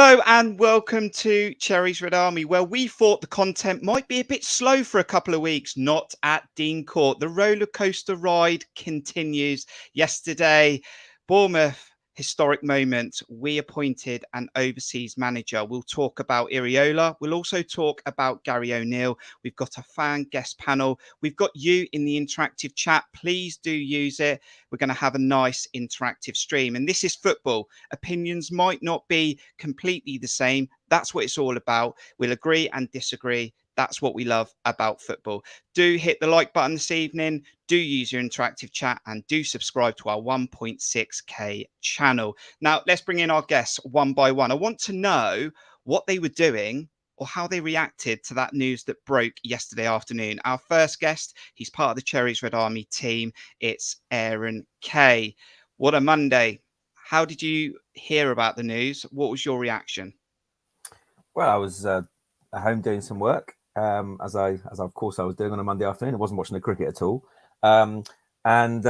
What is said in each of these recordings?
Hello and welcome to Cherries Red Army, where we thought the content might be a bit slow for a couple of weeks. Not at Dean Court. The roller coaster ride continues. Yesterday, Bournemouth, historic moment. We appointed an overseas manager. We'll talk about Iraola. We'll also talk about Gary Oneil. We've got a fan guest panel. We've got you in the interactive chat. Please do use it. We're going to have a nice interactive stream. And this is football. Opinions might not be completely the same. That's what it's all about. We'll agree and disagree. That's what we love about football. Do hit the like button this evening. Do use your interactive chat and do subscribe to our 1.6K channel. Now, let's bring in our guests one by one. I want to know what they were doing or how they reacted to that news that broke yesterday afternoon. Our first guest, he's part of the Cherries Red Army team. It's Aaron Kaye. What a Monday. How did you hear about the news? What was your reaction? Well, I was at home doing some work, as of course I was doing on a Monday afternoon. I wasn't watching the cricket at all. Then my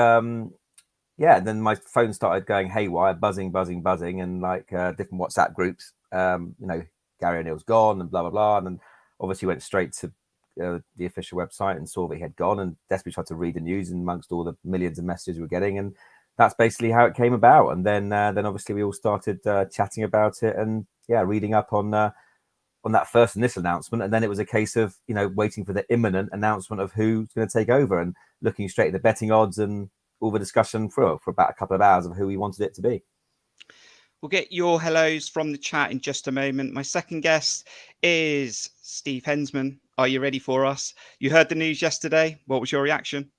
phone started going haywire, buzzing, and like different WhatsApp groups. Gary O'Neill's gone and blah, blah, blah. And then obviously went straight to the official website and saw that he had gone and desperately tried to read the news amongst all the millions of messages we were getting. And that's basically how it came about. And then obviously we all started chatting about it and reading up on that first initial announcement. And then it was a case of, waiting for the imminent announcement of who's going to take over and looking straight at the betting odds and all the discussion for about a couple of hours of who we wanted it to be. We'll get your hellos from the chat in just a moment. My second guest is Steve Hensman. Are you ready for us? You heard the news yesterday. What was your reaction?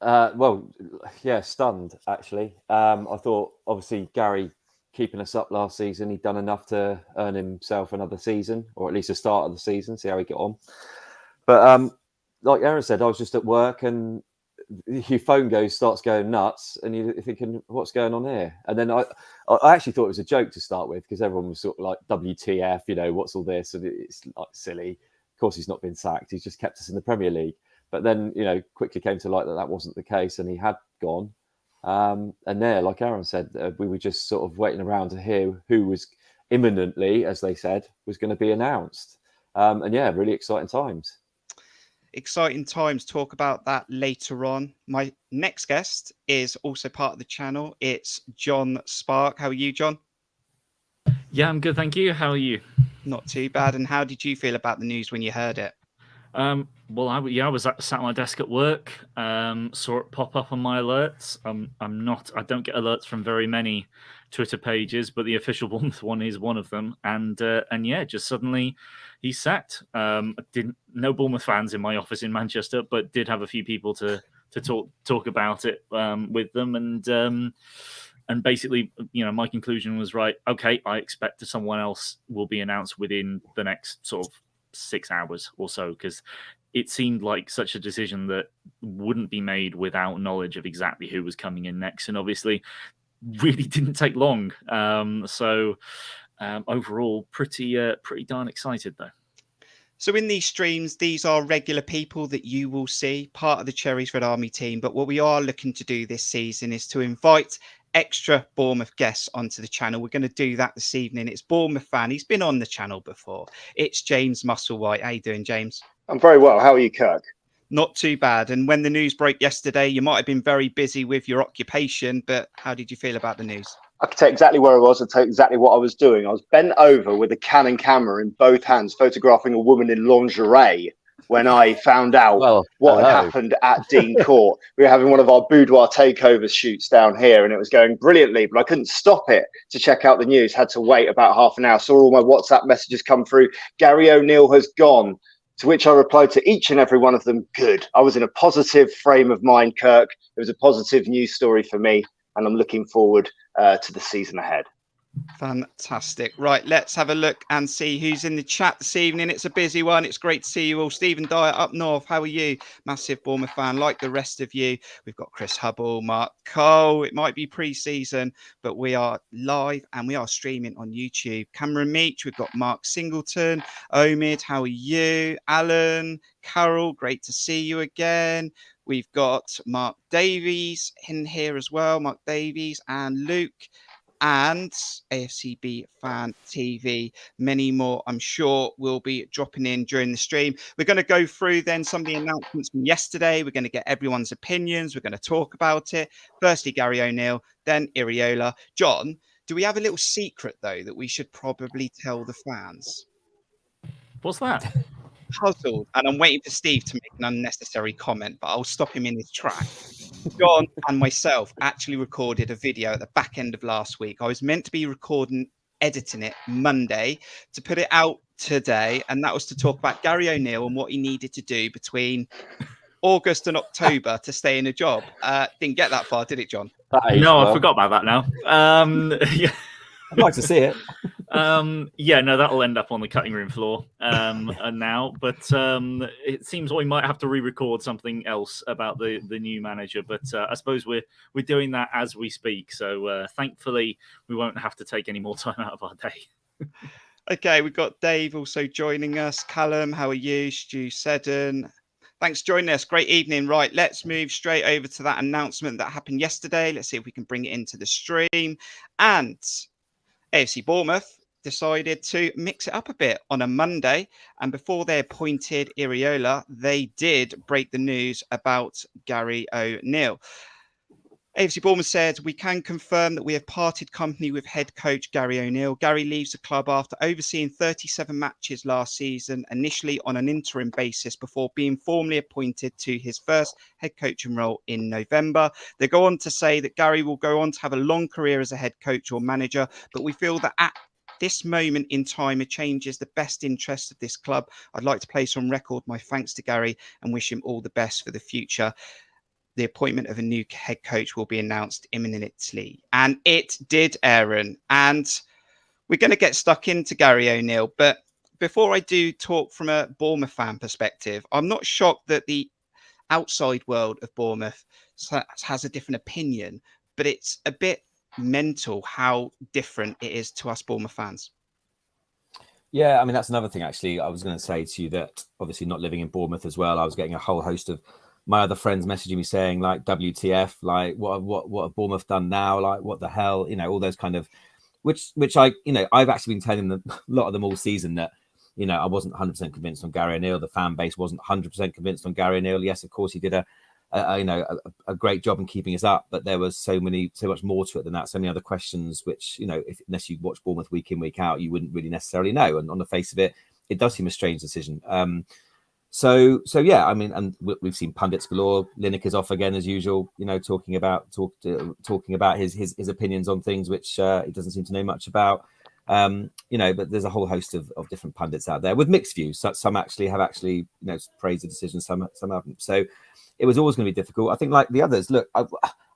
Stunned, actually. I thought, obviously, Gary keeping us up last season, he'd done enough to earn himself another season, or at least a start of the season, see how he get on. But like Aaron said, I was just at work and your phone starts going nuts and you're thinking, what's going on here? And then I actually thought it was a joke to start with because everyone was sort of like, WTF, what's all this? And it's like silly. Of course, he's not been sacked. He's just kept us in the Premier League. But then, quickly came to light that wasn't the case and he had gone. And there, like Aaron said, we were just sort of waiting around to hear who was imminently, as they said, was going to be announced. Really exciting times. Exciting times. Talk about that later on. My next guest is also part of the channel. It's Jon Spark. How are you, Jon? Yeah, I'm good, thank you. How are you? Not too bad. And how did you feel about the news when you heard it? I was sat at my desk at work, saw it pop up on my alerts. I don't get alerts from very many Twitter pages, but the official one is one of them. And just suddenly he's sacked. No Bournemouth fans in my office in Manchester, but did have a few people to talk about it with them. And basically, my conclusion was right. Okay, I expect that someone else will be announced within the next sort of 6 hours or so, because it seemed like such a decision that wouldn't be made without knowledge of exactly who was coming in next, and obviously really didn't take long. Overall, pretty darn excited though. So in these streams, these are regular people that you will see, part of the Cherries Red Army team. But what we are looking to do this season is to invite extra Bournemouth guests onto the channel. We're going to do that this evening. It's Bournemouth fan. He's been on the channel before. It's James Musselwhite. How you doing, James? I'm very well. How are you, Kirk? Not too bad. And when the news broke yesterday, you might have been very busy with your occupation, but how did you feel about the news? I could tell exactly where I was. I'd tell exactly what I was doing. I was bent over with a Canon camera in both hands, photographing a woman in lingerie when I found out what had happened at Dean Court. We were having one of our boudoir takeover shoots down here and it was going brilliantly, but I couldn't stop it to check out the news. Had to wait about half an hour. Saw all my WhatsApp messages come through. Gary Oneil has gone. To which I replied to each and every one of them, good. I was in a positive frame of mind, Kirk. It was a positive news story for me, and I'm looking forward to the season ahead. Fantastic. Right, let's have a look and see who's in the chat this evening. It's a busy one. It's great to see you all. Stephen Dyer up north. How are you? Massive Bournemouth fan, like the rest of you. We've got Chris Hubble, Mark Cole. It might be pre-season, but we are live and we are streaming on YouTube. Cameron Meach. We've got Mark Singleton. Omid, how are you? Alan, Carol, great to see you again. We've got Mark Davies in here as well. Mark Davies and Luke. and AFCB Fan TV. Many more, I'm sure, will be dropping in during the stream. We're going to go through then some of the announcements from yesterday. We're going to get everyone's opinions. We're going to talk about it. Firstly, Gary Oneil, then Iraola. Jon, do we have a little secret, though, that we should probably tell the fans? What's that? Puzzled, and I'm waiting for Steve to make an unnecessary comment, but I'll stop him in his track. Jon and myself actually recorded a video at the back end of last week. I was meant to be editing it Monday to put it out today, and that was to talk about Gary Oneil and what he needed to do between August and October to stay in a job. Didn't get that far, did it, Jon? No, I forgot about that now. Yeah. I'd like to see it. Yeah, no, that'll end up on the cutting room floor now. But it seems we might have to re-record something else about the new manager. But I suppose we're doing that as we speak. So thankfully, we won't have to take any more time out of our day. Okay, we've got Dave also joining us. Callum, how are you? Stu Seddon. Thanks for joining us. Great evening. Right, let's move straight over to that announcement that happened yesterday. Let's see if we can bring it into the stream. And AFC Bournemouth decided to mix it up a bit on a Monday. And before they appointed Iraola, they did break the news about Gary Oneil. AFC Bournemouth said, we can confirm that we have parted company with head coach Gary Oneil. Gary leaves the club after overseeing 37 matches last season, initially on an interim basis before being formally appointed to his first head coaching role in November. They go on to say that Gary will go on to have a long career as a head coach or manager, but we feel that at this moment in time, a change is the best interest of this club. I'd like to place on record my thanks to Gary and wish him all the best for the future. The appointment of a new head coach will be announced imminently. And it did, Aaron. And we're going to get stuck into Gary Oneil. But before I do talk from a Bournemouth fan perspective, I'm not shocked that the outside world of Bournemouth has a different opinion. But it's a bit mental how different it is to us Bournemouth fans. Yeah, I mean, that's another thing, actually. I was going to say to you that obviously not living in Bournemouth as well, I was getting a whole host of my other friends messaging me saying, like, WTF, like, what have Bournemouth done now? Like, what the hell? You know, all those kind of, which I, you know, I've actually been telling them, a lot of them all season that, you know, I wasn't 100% convinced on Gary Oneil. The fan base wasn't 100% convinced on Gary Oneil. Yes, of course, he did a great job in keeping us up, but there was so much more to it than that. So many other questions, which, you know, unless you watch Bournemouth week in, week out, you wouldn't really necessarily know. And on the face of it, it does seem a strange decision. So yeah, I mean, and we've seen pundits galore. Lineker's off again as usual, you know, talking about his opinions on things which he doesn't seem to know much about. You know, but there's a whole host of different pundits out there with mixed views. So, some have you know, praised the decision, some haven't. So it was always going to be difficult. I think, like the others, look,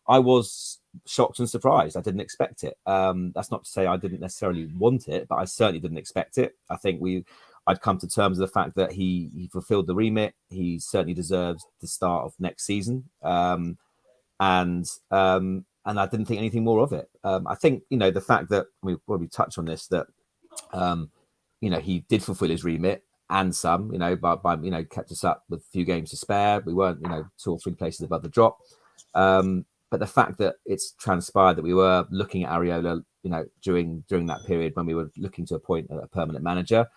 I was shocked and surprised. I didn't expect it. That's not to say I didn't necessarily want it, but I certainly didn't expect it. I think I'd come to terms with the fact that he fulfilled the remit. He certainly deserves the start of next season. And I didn't think anything more of it. I think, you know, the fact that we touch on this, that, you know, he did fulfill his remit and some, you know, by you know, kept us up with a few games to spare. We weren't, you know, 2 or 3 places above the drop. But the fact that it's transpired that we were looking at Iraola, you know, during that period when we were looking to appoint a permanent manager,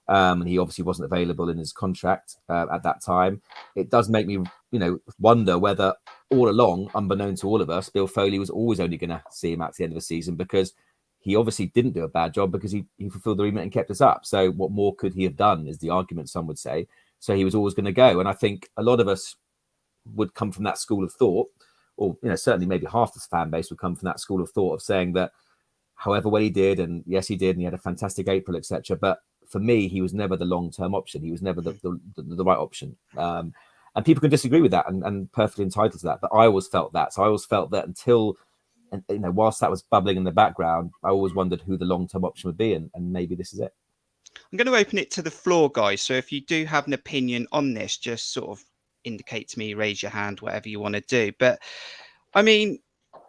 and he obviously wasn't available in his contract at that time. It does make me, you know, wonder whether all along, unbeknown to all of us, Bill Foley was always only going to see him at the end of the season, because he obviously didn't do a bad job, because he fulfilled the remit and kept us up. So what more could he have done is the argument some would say. So he was always going to go. And I think a lot of us would come from that school of thought, or, you know, certainly maybe half the fan base would come from that school of thought of saying that however well he did, and yes, he did, and he had a fantastic April, etc. But for me, he was never the long-term option. He was never the right option. And people can disagree with that, and perfectly entitled to that. But I always felt that. So I always felt that until, and you know, whilst that was bubbling in the background, I always wondered who the long-term option would be, and maybe this is it. I'm going to open it to the floor, guys. So if you do have an opinion on this, just sort of indicate to me, raise your hand, whatever you want to do. But I mean,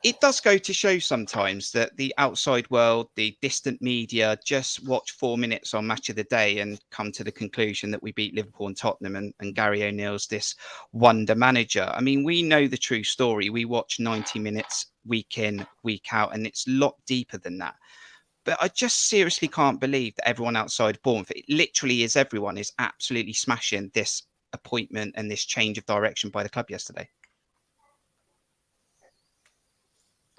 it does go to show sometimes that the outside world, the distant media, just watch 4 minutes on Match of the Day and come to the conclusion that we beat Liverpool and Tottenham and Gary O'Neill's this wonder manager. I mean, we know the true story. We watch 90 minutes week in, week out, and it's a lot deeper than that. But I just seriously can't believe that everyone outside Bournemouth, it literally is everyone, is absolutely smashing this appointment and this change of direction by the club yesterday.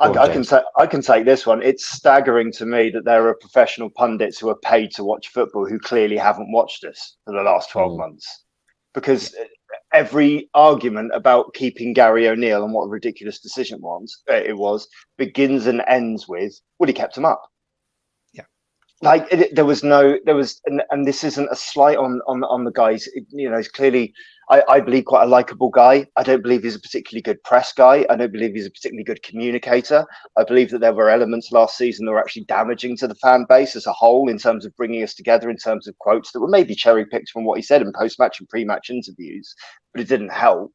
I can take this one. It's staggering to me that there are professional pundits who are paid to watch football who clearly haven't watched us for the last 12 months. Because every argument about keeping Gary O'Neill and what a ridiculous decision it was begins and ends with, well, he kept him up. Like there was, and this isn't a slight on the guys. He's clearly, I believe, quite a likable guy. I don't believe he's a particularly good press guy. I don't believe he's a particularly good communicator. I believe that there were elements last season that were actually damaging to the fan base as a whole in terms of bringing us together, in terms of quotes that were maybe cherry picked from what he said in post-match and pre-match interviews, but it didn't help.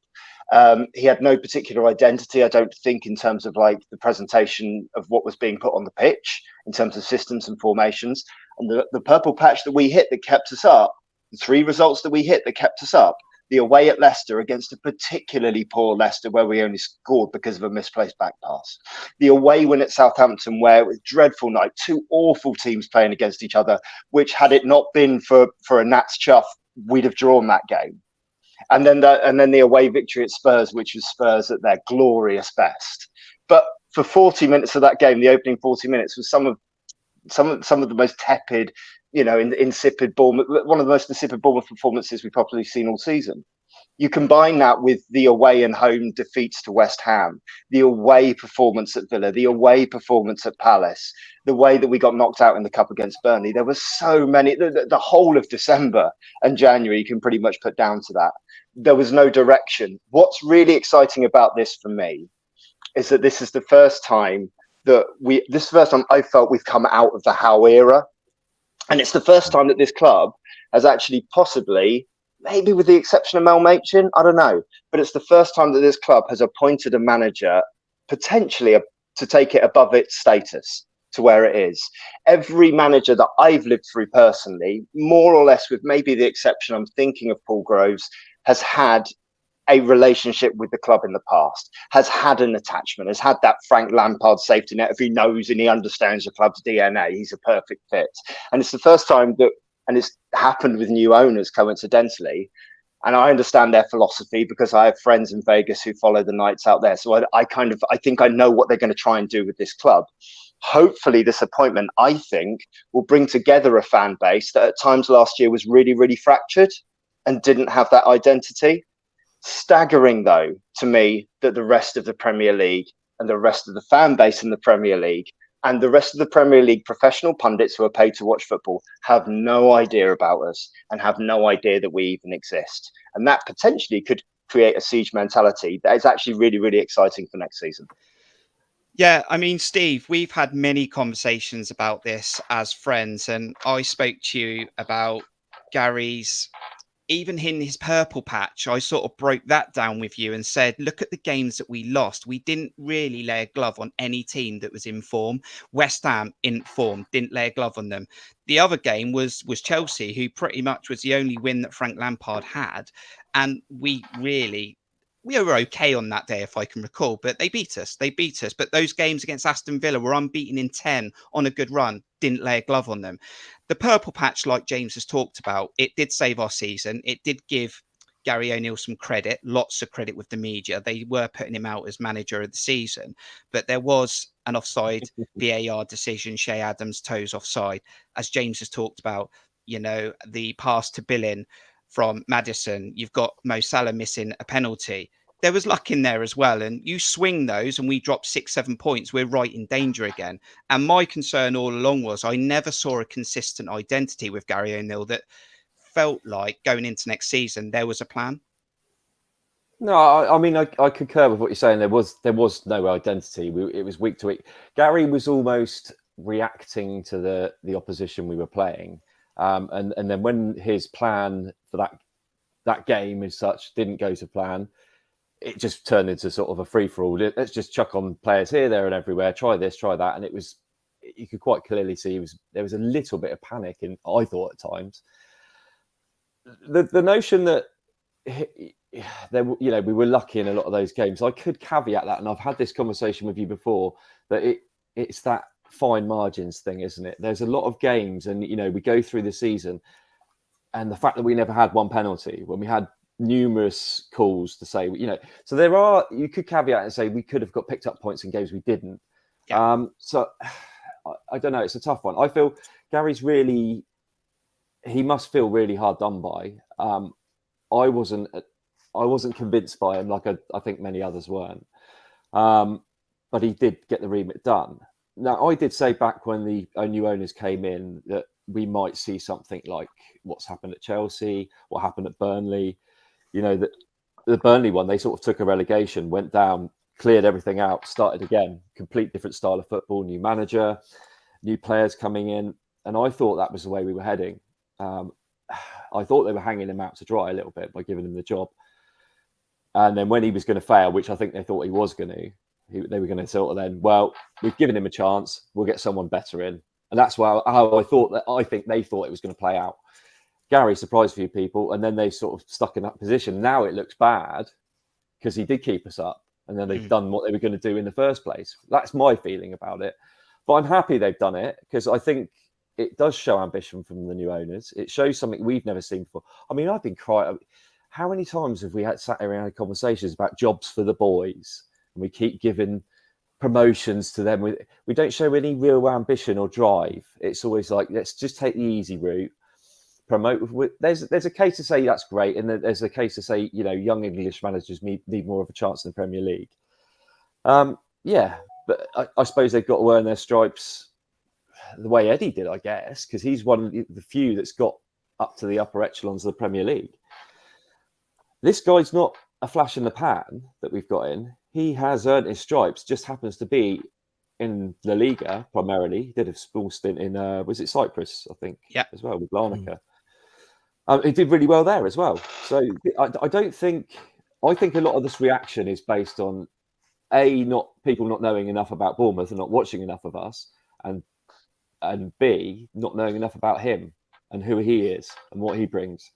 He had no particular identity, I don't think, in terms of like the presentation of what was being put on the pitch, in terms of systems and formations. And the purple patch that we hit that kept us up, the 3 results that we hit that kept us up, the away at Leicester against a particularly poor Leicester where we only scored because of a misplaced back pass, the away win at Southampton where it was a dreadful night, 2 awful teams playing against each other, which had it not been for a Nats chuff, we'd have drawn that game. And then the away victory at Spurs, which was Spurs at their glorious best. But for 40 minutes of that game, the opening 40 minutes was some of the most tepid, insipid Bournemouth, one of the most insipid Bournemouth performances we've probably seen all season. You combine that with the away and home defeats to West Ham, the away performance at Villa, the away performance at Palace, the way that we got knocked out in the cup against Burnley. There were so many, the whole of December and January, you can pretty much put down to that. There was no direction. What's really exciting about this for me is that this is the first time I felt we've come out of the Howe era. And it's the first time that this club has actually possibly, maybe with the exception of Mel Machin, I don't know, but it's the first time that this club has appointed a manager potentially to take it above its status to where it is. Every manager that I've lived through personally, more or less with maybe the exception, I'm thinking of Paul Groves, has had a relationship with the club in the past, has had an attachment, has had that Frank Lampard safety net. If he knows and he understands the club's DNA, he's a perfect fit. And it's the first time that, and it's happened with new owners coincidentally. And I understand their philosophy because I have friends in Vegas who follow the Knights out there. So I think I know what they're going to try and do with this club. Hopefully this appointment, I think, will bring together a fan base that at times last year was really, really fractured and didn't have that identity. Staggering, though, to me, that the rest of the Premier League and the rest of the fan base in the Premier League and the rest of the Premier League professional pundits who are paid to watch football have no idea about us and have no idea that we even exist. And that potentially could create a siege mentality that is actually really, really exciting for next season. Yeah, I mean, Steve, we've had many conversations about this as friends, and I spoke to you about Gary's, even in his purple patch, I sort of broke that down with you and said, look at the games that we lost. We didn't really lay a glove on any team that was in form. West Ham in form, didn't lay a glove on them. The other game was Chelsea, who pretty much was the only win that Frank Lampard had. And we were okay on that day, if I can recall, but they beat us. But those games against Aston Villa were unbeaten in 10 on a good run, didn't lay a glove on them. The purple patch, like James has talked about, it did save our season. It did give Gary O'Neill some credit, lots of credit with the media. They were putting him out as manager of the season, but there was an offside VAR decision, Shea Adams toes offside. As James has talked about, the pass to Billin from Maddison, you've got Mo Salah missing a penalty. There was luck in there as well. And you swing those and we drop 6-7 points, we're right in danger again. And my concern all along was I never saw a consistent identity with Gary O'Neill that felt like going into next season, there was a plan. No, I mean, I concur with what you're saying. There was no identity. It was week to week. Gary was almost reacting to the opposition we were playing. And then when his plan for that game as such didn't go to plan, it just turned into sort of a free-for-all. Let's just chuck on players here, there and everywhere. Try this, try that. And it was, you could quite clearly see there was a little bit of panic, and I thought at times. The notion that we were lucky in a lot of those games, I could caveat that, and I've had this conversation with you before, that it's that fine margins thing, isn't it? There's a lot of games, and we go through the season, and the fact that we never had one penalty when we had numerous calls to say, so you could caveat and say we could have got picked up points in games we didn't. Yeah. So I don't know. It's a tough one. I feel Gary's he must feel really hard done by. I wasn't convinced by him, like I think many others weren't. But he did get the remit done. Now, I did say back when the new owners came in that we might see something like what's happened at Chelsea, what happened at Burnley. The Burnley one, they sort of took a relegation, went down, cleared everything out, started again, complete different style of football, new manager, new players coming in. And I thought that was the way we were heading. I thought they were hanging him out to dry a little bit by giving him the job. And then when he was going to fail, which I think they thought he was going to, they were going to sort of then, well, we've given him a chance, we'll get someone better in. And that's how I think they thought it was going to play out. Gary surprised a few people, and then they sort of stuck in that position. Now it looks bad because he did keep us up, and then they've done what they were going to do in the first place. That's my feeling about it. But I'm happy they've done it, because I think it does show ambition from the new owners. It shows something we've never seen before. I mean, I've been crying. How many times have we sat around conversations about jobs for the boys, and we keep giving promotions to them? We don't show any real ambition or drive. It's always like, let's just take the easy route. Promote. There's a case to say that's great, and there's a case to say young English managers need more of a chance in the Premier League. But I suppose they've got to earn their stripes the way Eddie did, I guess, because he's one of the few that's got up to the upper echelons of the Premier League. This guy's not a flash in the pan that we've got in. He has earned his stripes. Just happens to be in La Liga primarily. He did a small stint in was it Cyprus, I think, as well, with Larnaca. He did really well there as well. So I think a lot of this reaction is based on not people not knowing enough about Bournemouth and not watching enough of us, and B, not knowing enough about him and who he is and what he brings.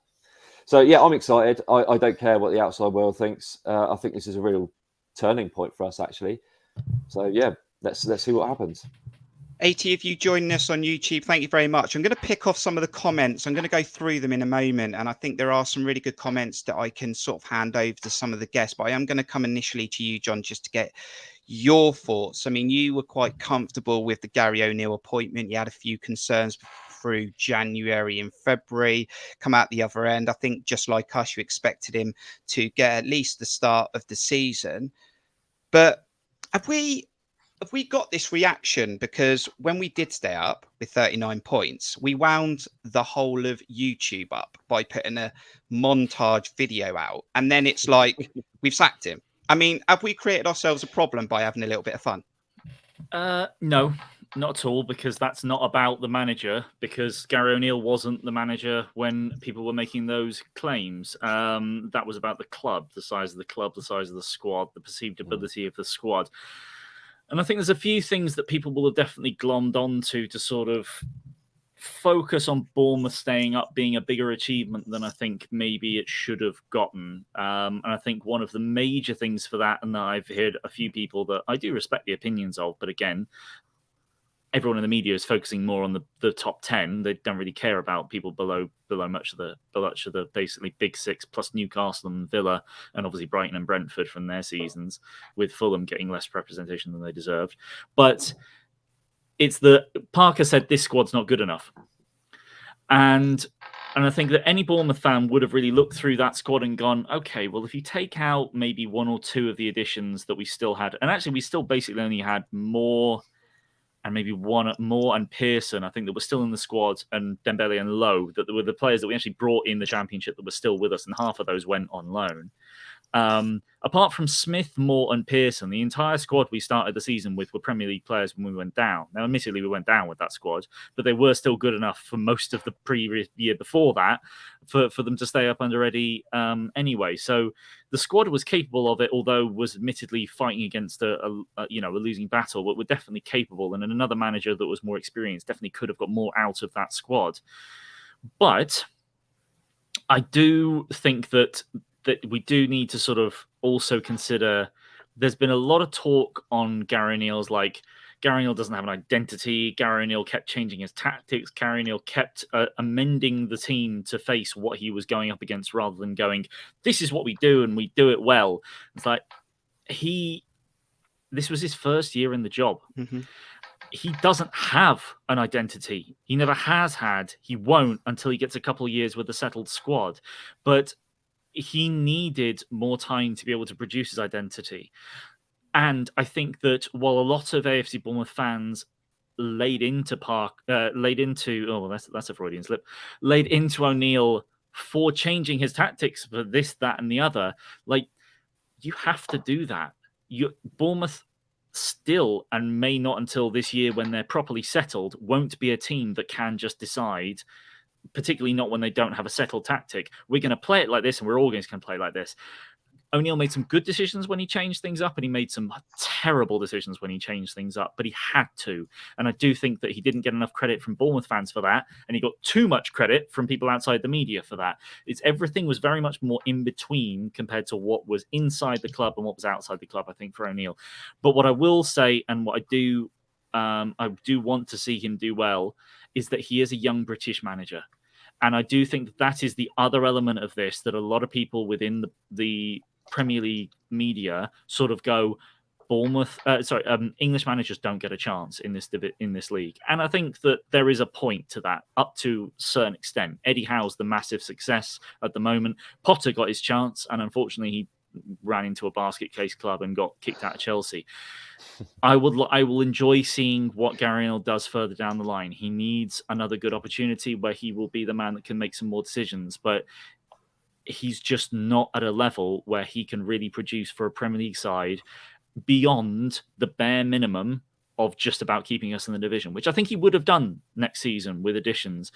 So yeah, I'm excited. I don't care what the outside world thinks. I think this is a real turning point for us, actually. So yeah, let's see what happens. 80 of you joining us on YouTube, thank you very much. I'm going to pick off some of the comments. I'm going to go through them in a moment, and I think there are some really good comments that I can sort of hand over to some of the guests, but I am going to come initially to you, Jon, just to get your thoughts. I mean, you were quite comfortable with the Gary Oneil appointment. You had a few concerns through January and February, come out the other end. I think just like us, you expected him to get at least the start of the season. But have we got this reaction? Because when we did stay up with 39 points, we wound the whole of YouTube up by putting a montage video out. And then it's like, we've sacked him. I mean, have we created ourselves a problem by having a little bit of fun? No, not at all, because that's not about the manager, because Gary Oneil wasn't the manager when people were making those claims. That was about the club, the size of the club, the size of the squad, the perceived ability of the squad. And I think there's a few things that people will have definitely glommed onto to sort of focus on Bournemouth staying up being a bigger achievement than I think maybe it should have gotten. And I think one of the major things for that, and I've heard a few people that I do respect the opinions of, but again, everyone in the media is focusing more on the top 10. They don't really care about people below much of the basically big six, plus Newcastle and Villa, and obviously Brighton and Brentford from their seasons, with Fulham getting less representation than they deserved. But it's Parker said this squad's not good enough. And I think that any Bournemouth fan would have really looked through that squad and gone, okay, well, if you take out maybe one or two of the additions that we still had, and actually we still basically only had Moore and maybe one more and Pearson, I think, that were still in the squad, and Dembele and Lowe, that were the players that we actually brought in the Championship that were still with us, and half of those went on loan. Apart from Smith, Moore, and Pearson, the entire squad we started the season with were Premier League players when we went down. Now, admittedly, we went down with that squad, but they were still good enough for most of the previous year before that for them to stay up under Eddie anyway. So the squad was capable of it, although was admittedly fighting against a losing battle, but were definitely capable. And another manager that was more experienced definitely could have got more out of that squad. But I do think that we do need to sort of also consider there's been a lot of talk on Gary O'Neill's, like, Gary O'Neill doesn't have an identity. Gary O'Neill kept changing his tactics. Gary O'Neill kept amending the team to face what he was going up against rather than going, this is what we do and we do it well. It's like this was his first year in the job. Mm-hmm. He doesn't have an identity. He never has had. He won't until he gets a couple of years with a settled squad. But he needed more time to be able to produce his identity. And I think that while a lot of AFC Bournemouth fans laid into O'Neill for changing his tactics for this, that, and the other, like, you have to do that. Bournemouth still, and may not until this year when they're properly settled, won't be a team that can just decide, particularly not when they don't have a settled tactic, we're going to play it like this and we're always going to play like this. O'Neill made some good decisions when he changed things up, and he made some terrible decisions when he changed things up, but he had to. And I do think that he didn't get enough credit from Bournemouth fans for that, and he got too much credit from people outside the media for that. Everything was very much more in between compared to what was inside the club and what was outside the club, I think, for O'Neill. But what I will say, and what I do want to see him do well, is that he is a young British manager. And I do think that is the other element of this, that a lot of people within the Premier League media sort of go, English managers don't get a chance in this league. And I think that there is a point to that, up to a certain extent. Eddie Howe's the massive success at the moment. Potter got his chance, and unfortunately he ran into a basket case club and got kicked out of Chelsea. I will enjoy seeing what Gary O'Neill does further down the line. He needs another good opportunity where he will be the man that can make some more decisions, but he's just not at a level where he can really produce for a Premier League side beyond the bare minimum of just about keeping us in the division, which I think he would have done next season with additions.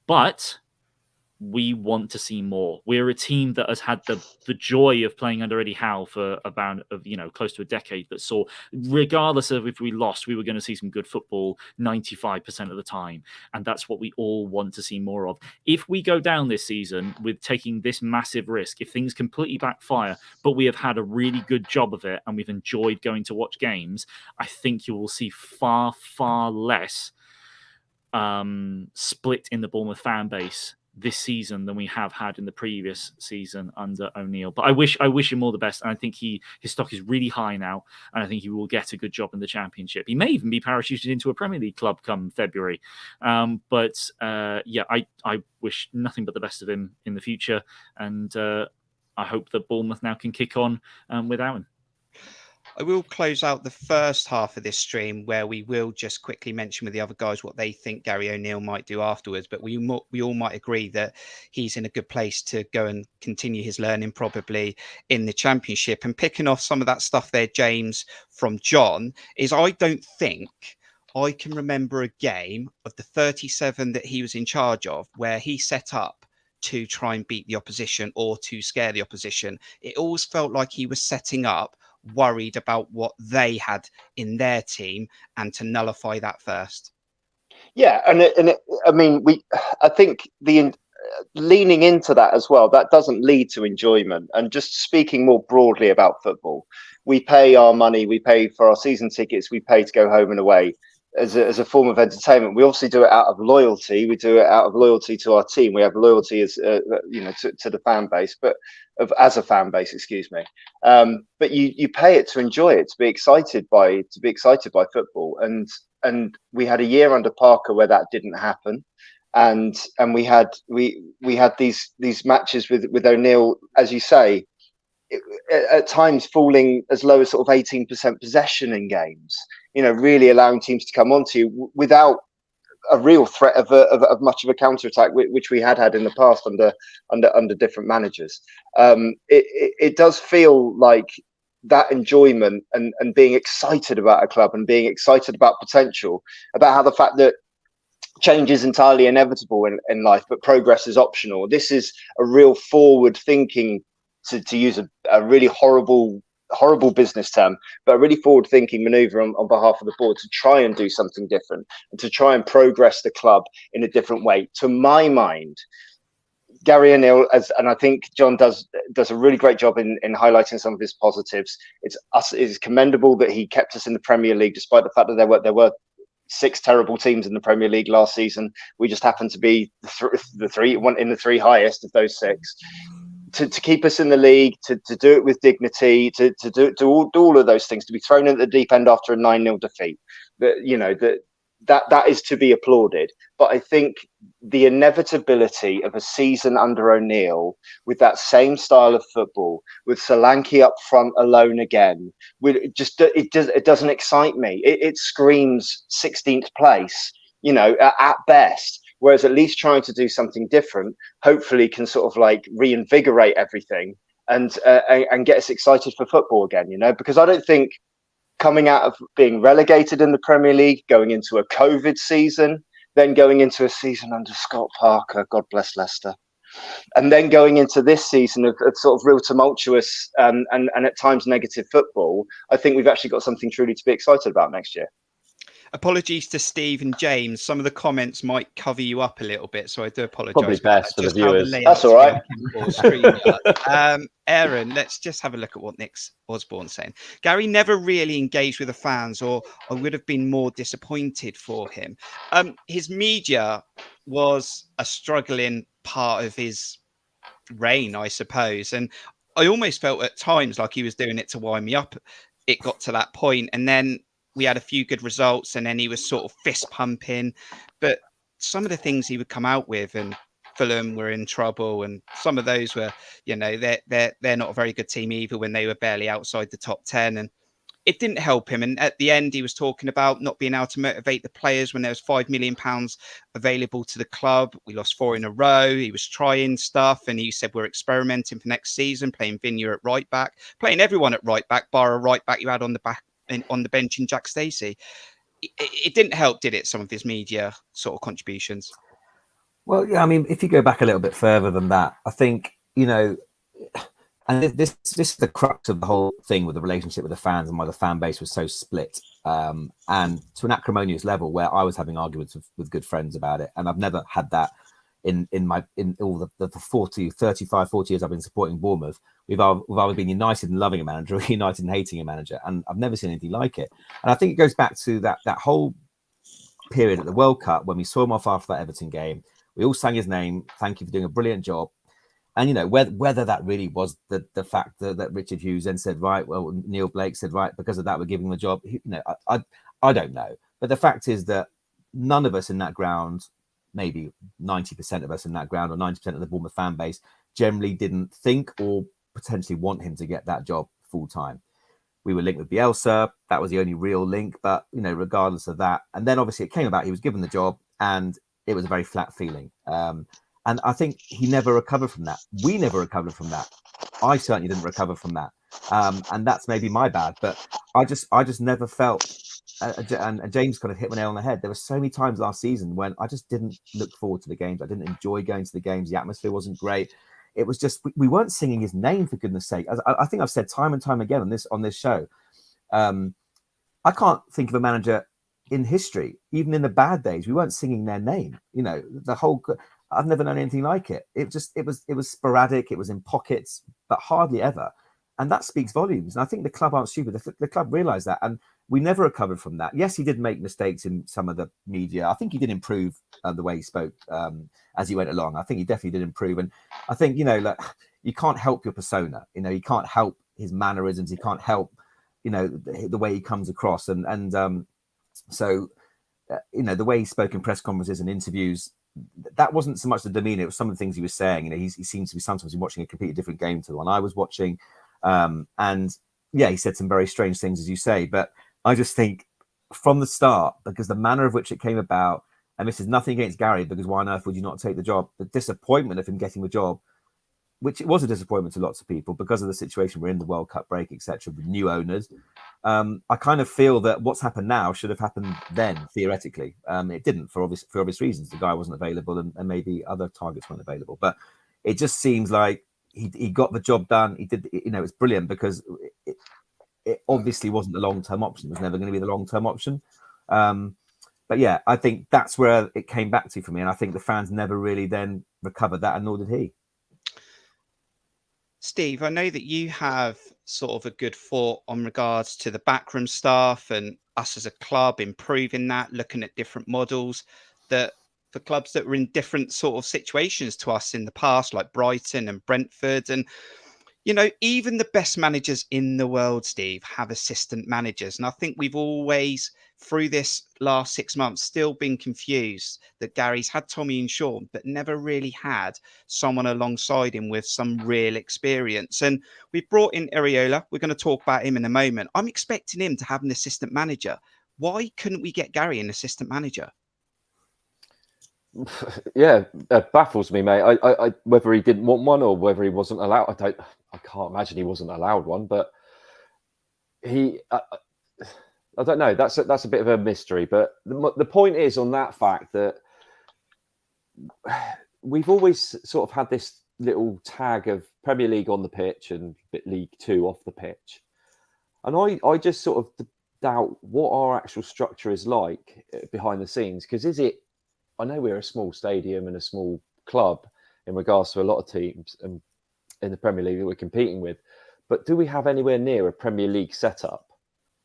But we want to see more. We're a team that has had the joy of playing under Eddie Howe for close to a decade, that saw, regardless of if we lost, we were going to see some good football 95% of the time. And that's what we all want to see more of. If we go down this season with taking this massive risk, if things completely backfire, but we have had a really good job of it and we've enjoyed going to watch games, I think you will see far, far less split in the Bournemouth fan base this season than we have had in the previous season under O'Neill. But I wish him all the best, and I think his stock is really high now, and I think he will get a good job in the Championship. He may even be parachuted into a Premier League club come February. I wish nothing but the best of him in the future, and I hope that Bournemouth now can kick on without him. I will close out the first half of this stream where we will just quickly mention with the other guys what they think Gary O'Neill might do afterwards. But we all might agree that he's in a good place to go and continue his learning probably in the Championship. And picking off some of that stuff there, James, from John, is I don't think I can remember a game of the 37 that he was in charge of where he set up to try and beat the opposition or to scare the opposition. It always felt like he was setting up worried about what they had in their team and to nullify that first. Yeah, I think leaning into that as well, that doesn't lead to enjoyment. And just speaking more broadly about football, we pay our money, we pay for our season tickets, we pay to go home and away as a form of entertainment. We obviously do it out of loyalty. We do it out of loyalty to our team. We have loyalty as to the fan base, as a fan base, excuse me. But you pay it to enjoy it, to be excited by football. And we had a year under Parker where that didn't happen. And we had these matches with O'Neill, as you say, at times falling as low as sort of 18% possession in games, really allowing teams to come onto you without a real threat of much of a counter attack, which we had in the past under different managers. It does feel like that enjoyment and being excited about a club and being excited about potential, about how the fact that change is entirely inevitable in life, but progress is optional. This is a real forward thinking, to use a really horrible business term, but a really forward thinking maneuver on behalf of the board to try and do something different and to try and progress the club in a different way. To my mind, Gary Oneil, and I think Jon does a really great job in highlighting some of his positives. It's commendable that he kept us in the Premier League, despite the fact that there were 6 terrible teams in the Premier League last season. We just happened to be the three highest of those 6. To keep us in the league, to do it with dignity, to do all of those things, to be thrown at the deep end after a 9-0 defeat, that is to be applauded. But I think the inevitability of a season under Oneil with that same style of football, with Solanke up front alone again, it doesn't excite me. It screams 16th place, at best. Whereas at least trying to do something different, hopefully can sort of like reinvigorate everything and get us excited for football again, because I don't think coming out of being relegated in the Premier League, going into a COVID season, then going into a season under Scott Parker, God bless Leicester, and then going into this season of sort of real tumultuous and at times negative football, I think we've actually got something truly to be excited about next year. Apologies to Steve and James. Some of the comments might cover you up a little bit, so I do apologise. Probably best for the viewers. That's all right. Aaron, let's just have a look at what Nick Osborne's saying. Gary never really engaged with the fans, or I would have been more disappointed for him. His media was a struggling part of his reign, I suppose, and I almost felt at times like he was doing it to wind me up. It got to that point, and then we had a few good results, and then he was sort of fist pumping. But some of the things he would come out with, and Fulham were in trouble, and some of those were, they're not a very good team either when they were barely outside the top 10, and it didn't help him. And at the end, he was talking about not being able to motivate the players when there was £5 million available to the club. We lost 4 in a row. He was trying stuff, and he said we're experimenting for next season, playing Vigna at right back, playing everyone at right back, bar a right back you had on the bench in Jack Stacey. It didn't help, did it? Some of his media sort of contributions. Well, yeah, I mean, if you go back a little bit further than that, I think, and this is the crux of the whole thing with the relationship with the fans and why the fan base was so split, and to an acrimonious level where I was having arguments with good friends about it. And I've never had that in all the 35, 40 years I've been supporting Bournemouth. We've always been united in loving a manager or united in hating a manager, and I've never seen anything like it. And I think it goes back to that whole period at the World Cup when we saw him off after that Everton game. We all sang his name. Thank you for doing a brilliant job. And whether that really was the fact that Richard Hughes then said, right, well, Neil Blake said, right, because of that we're giving him the job. I don't know. But the fact is that none of us in that ground, maybe 90% of us in that ground, or 90% of the Bournemouth fan base, generally didn't think or potentially want him to get that job full time. We were linked with Bielsa. That was the only real link. But, regardless of that. And then obviously it came about, he was given the job, and it was a very flat feeling. And I think he never recovered from that. We never recovered from that. I certainly didn't recover from that. And that's maybe my bad. But I just never felt, and James kind of hit the nail on the head. There were so many times last season when I just didn't look forward to the games. I didn't enjoy going to the games. The atmosphere wasn't great. It was just, we weren't singing his name, for goodness sake. I think I've said time and time again on this show. I can't think of a manager in history, even in the bad days, we weren't singing their name. I've never known anything like it. It was sporadic. It was in pockets, but hardly ever. And that speaks volumes. And I think the club aren't stupid. The club realised that, and we never recovered from that. Yes, he did make mistakes in some of the media. I think he did improve the way he spoke as he went along. I think he definitely did improve. And I think, you can't help your persona. You can't help his mannerisms. You can't help, the way he comes across. So, the way he spoke in press conferences and interviews, that wasn't so much the demeanour. It was some of the things he was saying. He seems to be sometimes watching a completely different game to the one I was watching. And yeah, he said some very strange things, as you say. But I just think from the start, because the manner of which it came about, And this is nothing against Gary, because why on earth would you not take the job? The disappointment of him getting the job, which it was a disappointment to lots of people because of the situation we're in, the World Cup break, etc., with new owners. I kind of feel that what's happened now should have happened then, theoretically. It didn't for obvious reasons. The guy wasn't available, and maybe other targets weren't available. But it just seems like he got the job done. He did, it's brilliant, because it obviously wasn't the long-term option. It was never going to be the long-term option. But yeah, I think that's where it came back to for me. And I think the fans never really then recovered that, and nor did he. Steve, I know that you have sort of a good thought on regards to the backroom staff and us as a club improving that, looking at different models, that for clubs that were in different sort of situations to us in the past, like Brighton and Brentford. And, even the best managers in the world, Steve, have assistant managers. And I think we've always, through this last 6 months, still been confused that Gary's had Tommy and Sean, but never really had someone alongside him with some real experience. And we've brought in Iraola. We're going to talk about him in a moment. I'm expecting him to have an assistant manager. Why couldn't we get Gary an assistant manager? Yeah, it baffles me, mate. I whether he didn't want one or whether he wasn't allowed. I can't imagine he wasn't allowed one, but I don't know. That's a bit of a mystery. But the point is on that fact that we've always sort of had this little tag of Premier League on the pitch and League Two off the pitch, and I just sort of doubt what our actual structure is like behind the scenes. Because I know we're a small stadium and a small club in regards to a lot of teams in the Premier League that we're competing with, but do we have anywhere near a Premier League setup?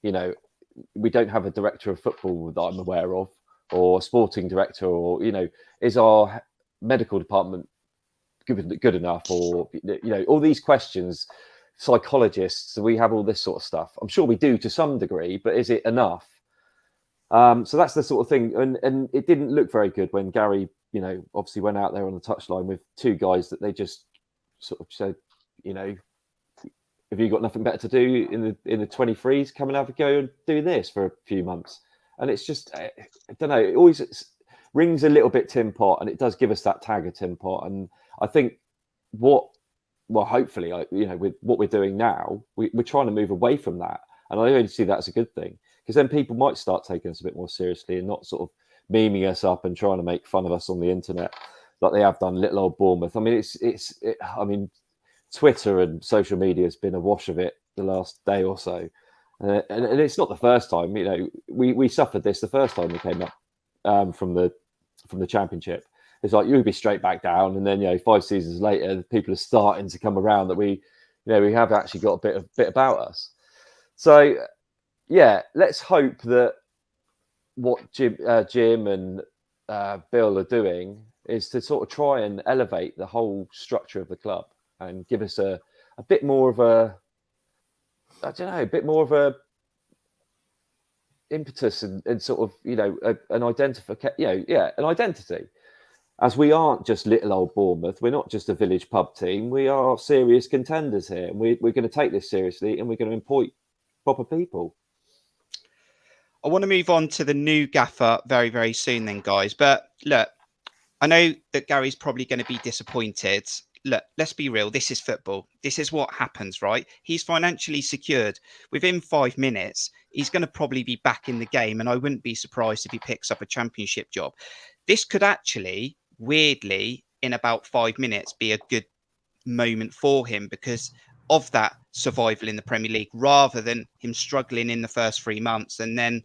We don't have a director of football that I'm aware of, or a sporting director, or is our medical department good enough, or all these questions. Psychologists, we have all this sort of stuff. I'm sure we do to some degree, but is it enough? So that's the sort of thing, and it didn't look very good when Gary, obviously went out there on the touchline with two guys that they just sort of said, have you got nothing better to do in the 23s? Come and have a go and do this for a few months. And it's just, I don't know, it always rings a little bit tin pot, and it does give us that tag of tin pot. And I think hopefully, with what we're doing now, we're trying to move away from that. And I only see that as a good thing, because then people might start taking us a bit more seriously and not sort of memeing us up and trying to make fun of us on the internet like they have done little old Bournemouth. I mean, I mean, Twitter and social media has been awash of it the last day or so. And it's not the first time. We suffered this the first time we came up from the Championship. It's like you'd be straight back down, and then 5 seasons later, people are starting to come around that we have actually got a bit about us. So yeah, let's hope that what Jim and Bill are doing is to sort of try and elevate the whole structure of the club and give us a bit more of a impetus and sort of an identification, an identity. As we aren't just little old Bournemouth, we're not just a village pub team. We are serious contenders here, and we're going to take this seriously, and we're going to employ proper people. I want to move on to the new gaffer very, very soon then, guys. But look, I know that Gary's probably going to be disappointed. Look, let's be real. This is football. This is what happens, right? He's financially secured. Within 5 minutes, he's going to probably be back in the game. And I wouldn't be surprised if he picks up a championship job. This could actually, weirdly, in about 5 minutes, be a good moment for him because of that survival in the Premier League, rather than him struggling in the first 3 months and then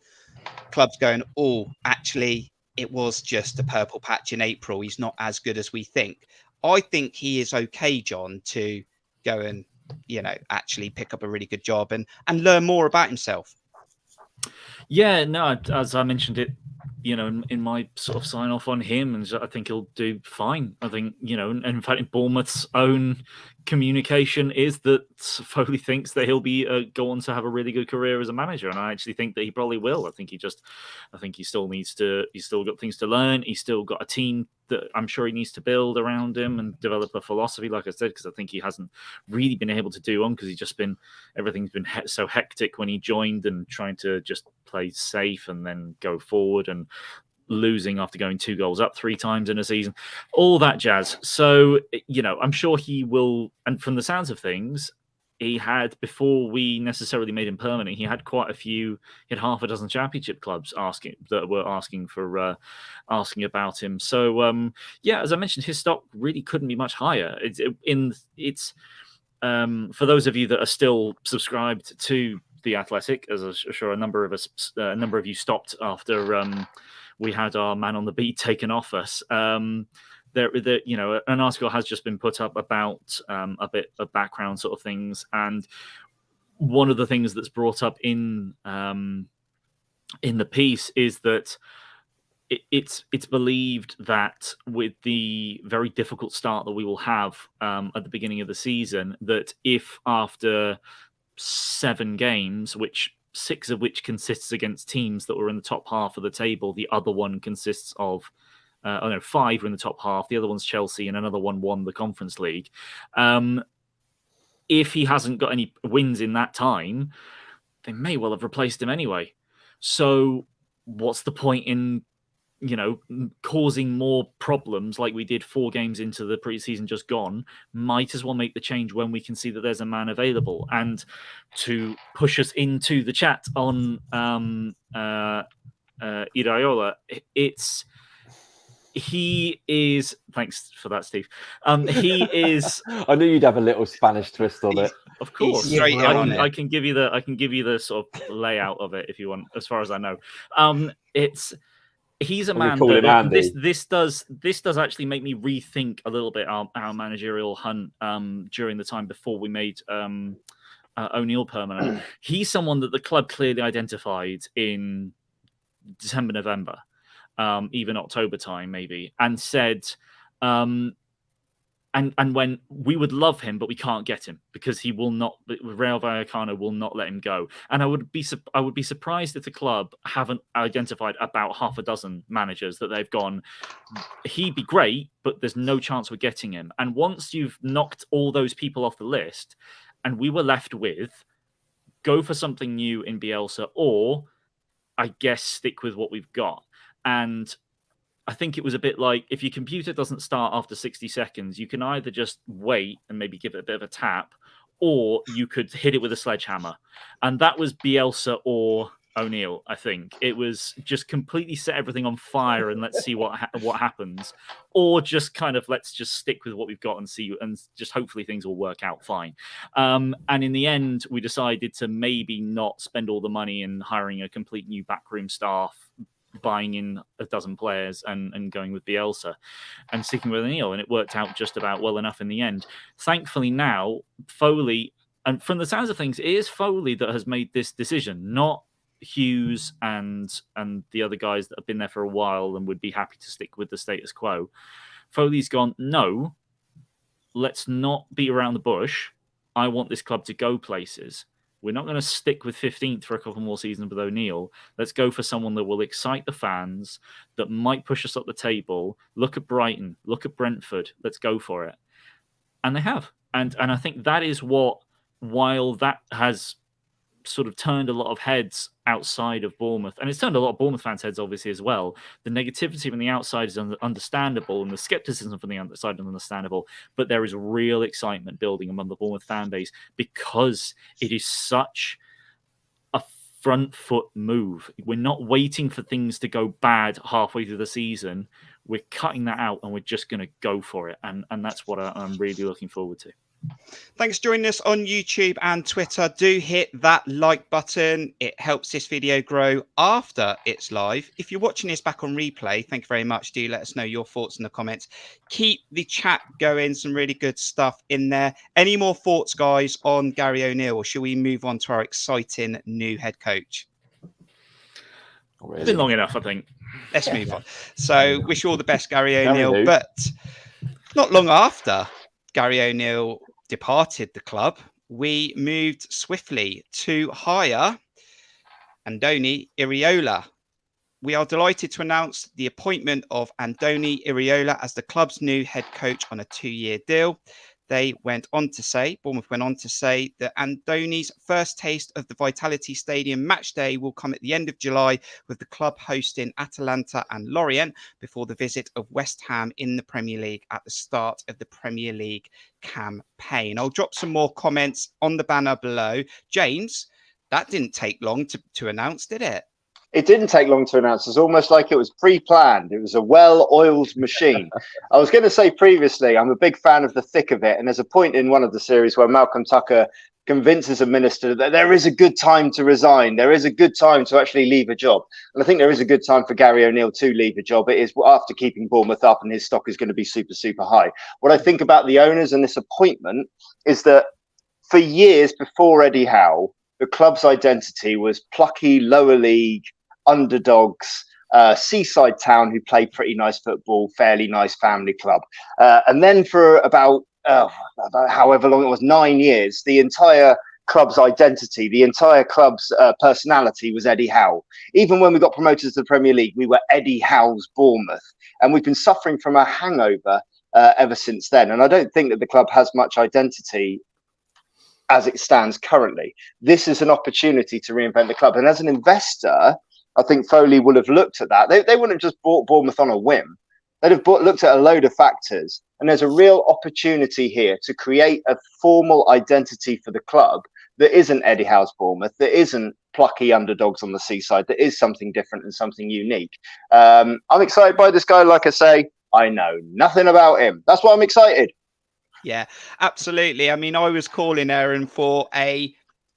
clubs going, oh, actually, it was just a purple patch in April. He's not as good as we think. I think he is okay, John, to go and, actually pick up a really good job and learn more about himself. Yeah, no, as I mentioned it, in my sort of sign off on him, and I think he'll do fine. I think, and in fact, Bournemouth's own communication is that Foley thinks that he'll be go on to have a really good career as a manager, and I actually think that he probably will. I think he still he's still got things to learn. He's still got a team that I'm sure he needs to build around him and develop a philosophy, like I said, because I think he hasn't really been able to do on because everything's been so hectic when he joined and trying to just play safe and then go forward. And losing after going 2 goals up 3 times in a season, all that jazz. So, I'm sure he will. And from the sounds of things, he had, before we necessarily made him permanent, he had quite a few. He had half a dozen championship clubs asking about him. So, as I mentioned, his stock really couldn't be much higher. For those of you that are still subscribed to The Athletic, as I'm sure a number of you stopped after we had our man on the beat taken off us. An article has just been put up about a bit of background sort of things, and one of the things that's brought up in the piece is that it's believed that with the very difficult start that we will have at the beginning of the season, that if after 7 games, 6 of which consists against teams that were in the top half of the table, the other one consists of 5 are in the top half, the other one's Chelsea, and another one won the Conference League. If he hasn't got any wins in that time, they may well have replaced him anyway. So what's the point in causing more problems like we did 4 games into the preseason just gone? Might as well make the change when we can see that there's a man available. And to push us into the chat on Iraola, he is. Thanks for that, Steve. He is. I knew you'd have a little Spanish twist on it. Of course, I can give you the sort of layout of it if you want, as far as I know. He's a man that this does actually make me rethink a little bit our managerial hunt during the time before we made Oneil permanent. He's someone that the club clearly identified in December, November, even October time maybe, and said and when we would love him, but we can't get him because he will not. Rayo Vallecano will not let him go. And I would be surprised if the club haven't identified about half a dozen managers that they've gone, he'd be great, but there's no chance we're getting him. And once you've knocked all those people off the list, and we were left with go for something new in Bielsa, or I guess stick with what we've got. And I think it was a bit like, if your computer doesn't start after 60 seconds, you can either just wait and maybe give it a bit of a tap, or you could hit it with a sledgehammer. And that was Bielsa or Oneil, I think. It was just completely set everything on fire and let's see what happens. Or just kind of, let's just stick with what we've got and see, and just hopefully things will work out fine. And in the end, we decided to maybe not spend all the money in hiring a complete new backroom staff, buying in a dozen players and going with Bielsa and sticking with Oneil, and it worked out just about well enough in the end. Thankfully now, Foley, and from the sounds of things, it is Foley that has made this decision, not Hughes and the other guys that have been there for a while and would be happy to stick with the status quo. Foley's gone, no, let's not beat around the bush. I want this club to go places. We're not going to stick with 15th for a couple more seasons with Oneil. Let's go for someone that will excite the fans, that might push us up the table. Look at Brighton. Look at Brentford. Let's go for it. And they have. And I think that is what, while that has sort of turned a lot of heads outside of Bournemouth, and it's turned a lot of Bournemouth fans' heads obviously as well. The negativity from the outside is understandable, and the skepticism from the outside is understandable, but there is real excitement building among the Bournemouth fan base because it is such a front foot move. We're not waiting for things to go bad halfway through the season. We're cutting that out and we're just going to go for it, and that's what I'm really looking forward to. Thanks for joining us on YouTube and Twitter. Do hit that like button. It helps this video grow after it's live. If you're watching this back on replay, thank you very much. Do let us know your thoughts in the comments. Keep the chat going. Some really good stuff in there. Any more thoughts, guys, on Gary Oneil, or should we move on to our exciting new head coach? Really? It's been long enough, I think. Let's move on. So wish you all the best, Gary Oneil. But not long after Gary Oneil departed the club, we moved swiftly to hire Andoni Iraola. We are delighted to announce the appointment of Andoni Iraola as the club's new head coach on a 2-year deal. Bournemouth went on to say that Andoni's first taste of the Vitality Stadium match day will come at the end of July, with the club hosting Atalanta and Lorient before the visit of West Ham in the Premier League at the start of the Premier League campaign. I'll drop some more comments on the banner below. James, that didn't take long to announce, did it? It didn't take long to announce. It's almost like it was pre-planned. It was a well-oiled machine. I was going to say previously, I'm a big fan of the thick of it. And there's a point in one of the series where Malcolm Tucker convinces a minister that there is a good time to resign. There is a good time to actually leave a job. And I think there is a good time for Gary Oneil to leave a job. It is after keeping Bournemouth up, and his stock is going to be super, super high. What I think about the owners and this appointment is that for years before Eddie Howe, the club's identity was plucky, lower league, underdogs, seaside town who play pretty nice football, fairly nice family club. And then for about however long it was, 9 years, the entire club's identity, the entire club's personality was Eddie Howe. Even when we got promoted to the Premier League, we were Eddie Howe's Bournemouth. And we've been suffering from a hangover ever since then. And I don't think that the club has much identity as it stands currently. This is an opportunity to reinvent the club. And as an investor, I think Foley will have looked at that. They wouldn't have just bought Bournemouth on a whim. They'd have looked at a load of factors. And there's a real opportunity here to create a formal identity for the club that isn't Eddie Howe's Bournemouth, that isn't plucky underdogs on the seaside, that is something different and something unique. I'm excited by this guy. Like I say, I know nothing about him. That's why I'm excited. Yeah, absolutely. I mean, I was calling Aaron for a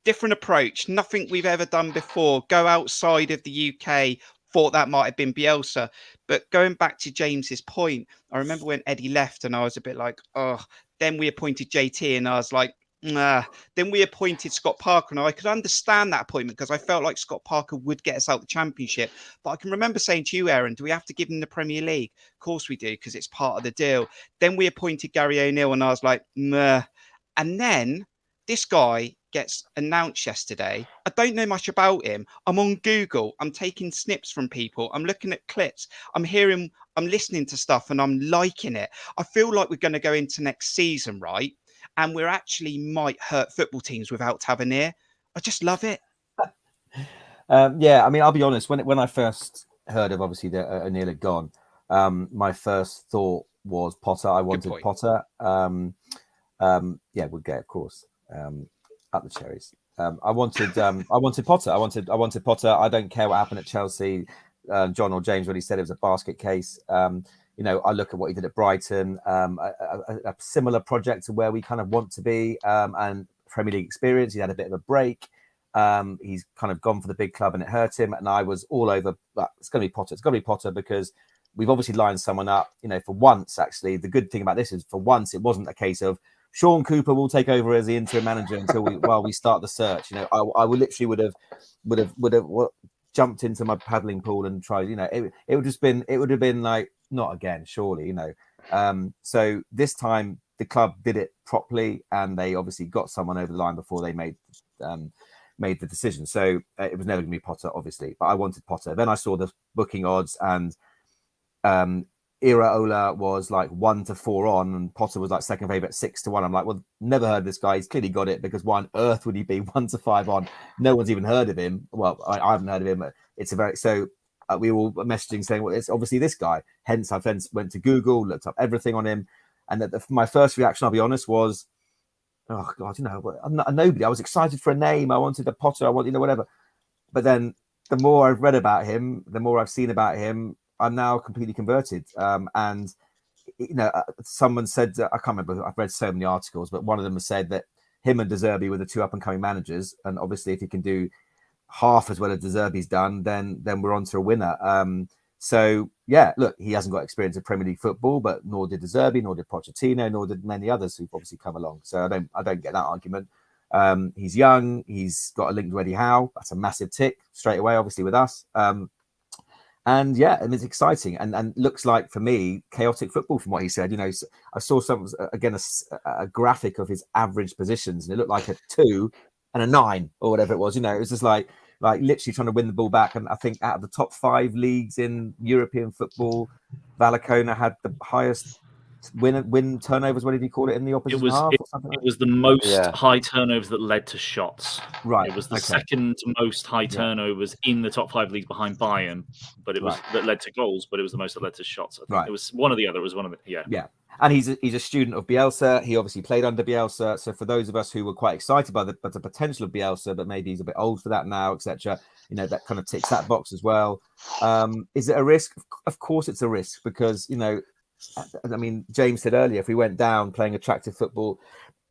different approach, nothing we've ever done before. Go outside of the UK. Thought that might have been Bielsa. But going back to James's point, I remember when Eddie left and I was a bit like, oh, then we appointed JT and I was like, nah. Then we appointed Scott Parker, and I could understand that appointment because I felt like Scott Parker would get us out the Championship. But I can remember saying to you, Aaron, do we have to give him the Premier League? Of course we do, because it's part of the deal. Then we appointed Gary Oneil and I was like, nah. And then this guy gets announced yesterday. I don't know much about him. I'm on Google. I'm taking snips from people. I'm looking at clips. I'm listening to stuff and I'm liking it. I feel like we're going to go into next season, right? And we're actually might hurt football teams without Tavernier. I just love it. Yeah, I mean, I'll be honest. When I first heard of obviously that Oneil had gone, my first thought was Potter. I wanted Potter. Yeah, we'll get, of course. Up the cherries. I wanted Potter. I wanted Potter. I don't care what happened at Chelsea. John or James already said it was a basket case. You know, I look at what he did at Brighton, a similar project to where we kind of want to be, and Premier League experience. He had a bit of a break. He's kind of gone for the big club and it hurt him. And I was all over, it's going to be Potter. It's going to be Potter because we've obviously lined someone up. You know, for once, actually, the good thing about this is for once, it wasn't a case of Sean Cooper will take over as the interim manager until while we start the search. You know, I would literally would have jumped into my paddling pool and tried. You know, it would have been like, not again, surely. You know, so this time the club did it properly, and they obviously got someone over the line before they made the decision. So it was never going to be Potter, obviously, but I wanted Potter. Then I saw the booking odds, and Iraola was like 1-4 on, and Potter was like second favourite 6-1. I'm like, well, never heard of this guy. He's clearly got it, because why on earth would he be 1-5 on? No one's even heard of him. Well, I haven't heard of him. It's a very we were all messaging saying, well, it's obviously this guy. Hence, I then went to Google, looked up everything on him, and my first reaction, I'll be honest, was, oh God, you know, I'm not a nobody. I was excited for a name. I wanted a Potter. I want, you know, whatever. But then the more I've read about him, the more I've seen about him, I'm now completely converted. And, you know, someone said, I can't remember, I've read so many articles, but one of them has said that him and De Zerbi were the two up-and-coming managers. And obviously, if he can do half as well as De Zerbi's done, then we're on to a winner. So, yeah, look, he hasn't got experience of Premier League football, but nor did De Zerbi, nor did Pochettino, nor did many others who've obviously come along. So I don't get that argument. He's young. He's got a link to Eddie Howe. That's a massive tick straight away, obviously, with us. And yeah, and it's exciting and looks like, for me, chaotic football from what he said. You know, I saw a graphic of his average positions, and it looked like a 2 and a 9 or whatever it was. You know, it was just like literally trying to win the ball back. And I think out of the top 5 leagues in European football, Vallecona had the highest win turnovers. What did you call it in the opposition half? Or something it was the most high turnovers that led to shots. Right. It was the second most high turnovers in the top 5 leagues behind Bayern, but it was that led to goals. But it was the most that led to shots. I think it was one or the other. It was one of the yeah. And he's a student of Bielsa. He obviously played under Bielsa. So for those of us who were quite excited by the potential of Bielsa, but maybe he's a bit old for that now, etc. That kind of ticks that box as well. Is it a risk? Of course, it's a risk because I mean, James said earlier, if we went down playing attractive football,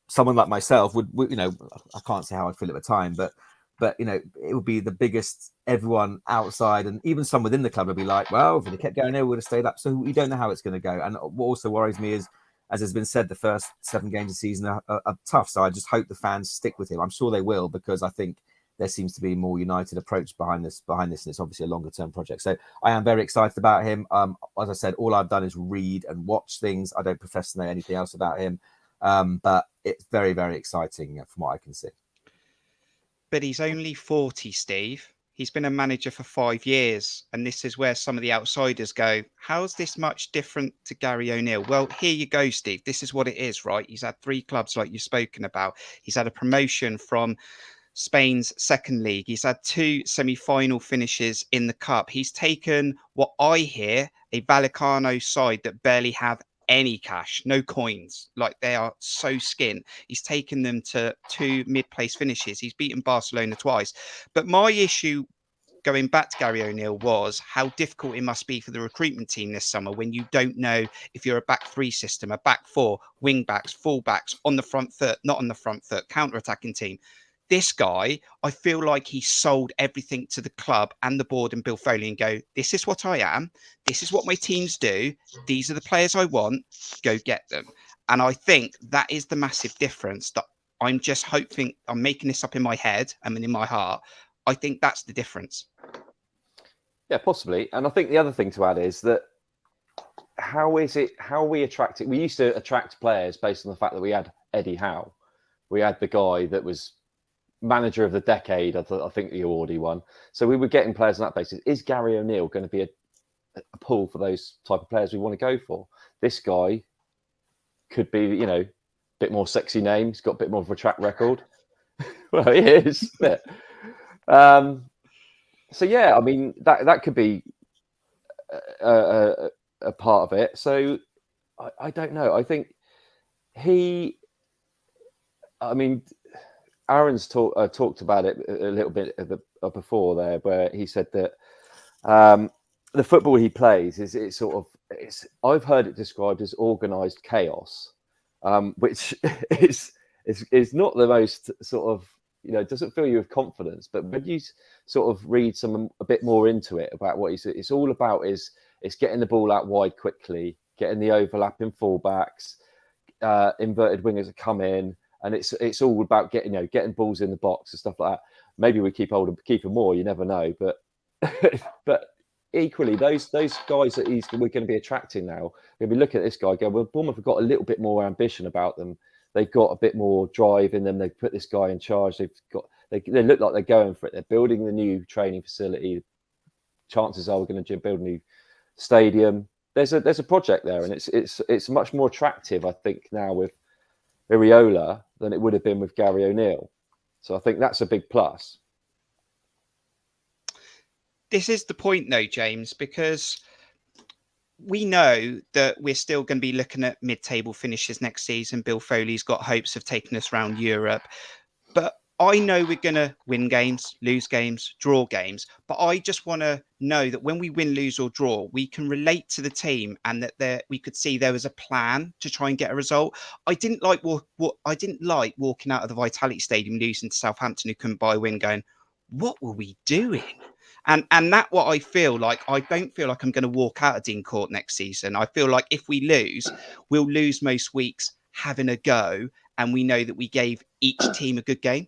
someone like myself would I can't say how I'd feel at the time, but it would be the biggest. Everyone outside and even some within the club would be like, well, if it kept going there, we would have stayed up. So we don't know how it's going to go. And what also worries me is, as has been said, the first 7 games of the season are tough. So I just hope the fans stick with him. I'm sure they will, because I think there seems to be a more united approach behind this, and it's obviously a longer term project. So I am very excited about him. As I said, all I've done is read and watch things. I don't profess to know anything else about him, but it's very, very exciting from what I can see. But he's only 40, Steve. He's been a manager for 5 years, and this is where some of the outsiders go, how's this much different to Gary Oneil? Well, here you go, Steve. This is what it is, right? He's had 3 clubs like you've spoken about. He's had a promotion from Spain's second league. He's had 2 semi-final finishes in the cup. He's taken what I hear a Vallecano side that barely have any cash, no coins, like they are so skint. He's taken them to 2 mid-place finishes. He's beaten Barcelona twice. But my issue going back to Gary Oneil was how difficult it must be for the recruitment team this summer when you don't know if you're a back 3 system, a back 4, wing backs, full backs, on the front foot, not on the front foot, counter-attacking team. This guy, I feel like he sold everything to the club and the board and Bill Foley and go, this is what I am. This is what my teams do. These are the players I want. Go get them. And I think that is the massive difference that I'm just hoping. I'm making this up in my head and in my heart. I think that's the difference. Yeah, possibly. And I think the other thing to add is that how we attract it? We used to attract players based on the fact that we had Eddie Howe. We had the guy that was manager of the decade, I think the award he won. So we were getting players on that basis. Is Gary Oneil going to be a pull for those type of players we want to go for? This guy could be, a bit more sexy name. He's got a bit more of a track record. Well, he is. So yeah, I mean that could be a part of it. So I don't know. I think Aaron's talked about it a little bit before there, where he said that the football he plays is I've heard it described as organised chaos, which is not the most sort of, doesn't fill you with confidence. But when you sort of read a bit more into it about what it's all about is getting the ball out wide quickly, getting the overlapping fullbacks, inverted wingers that come in. And it's all about getting balls in the box and stuff like that. Maybe we keep him more. You never know. But equally, those guys that we're going to be attracting now. We're going to be looking at this guy. Well, Bournemouth have got a little bit more ambition about them. They've got a bit more drive in them. They put this guy in charge. They look like they're going for it. They're building the new training facility. Chances are we're going to build a new stadium. There's a project there, and it's much more attractive, I think, now with Iraola than it would have been with Gary Oneil. So I think that's a big plus. This is the point though, James, because we know that we're still going to be looking at mid-table finishes next season. Bill Foley's got hopes of taking us around Europe. But I know we're going to win games, lose games, draw games. But I just want to know that when we win, lose or draw, we can relate to the team and that we could see there was a plan to try and get a result. I didn't like walking out of the Vitality Stadium, losing to Southampton, who couldn't buy a win, going, what were we doing? And that's what I feel like. I don't feel like I'm going to walk out of Dean Court next season. I feel like if we lose, we'll lose most weeks having a go. And we know that we gave each team a good game.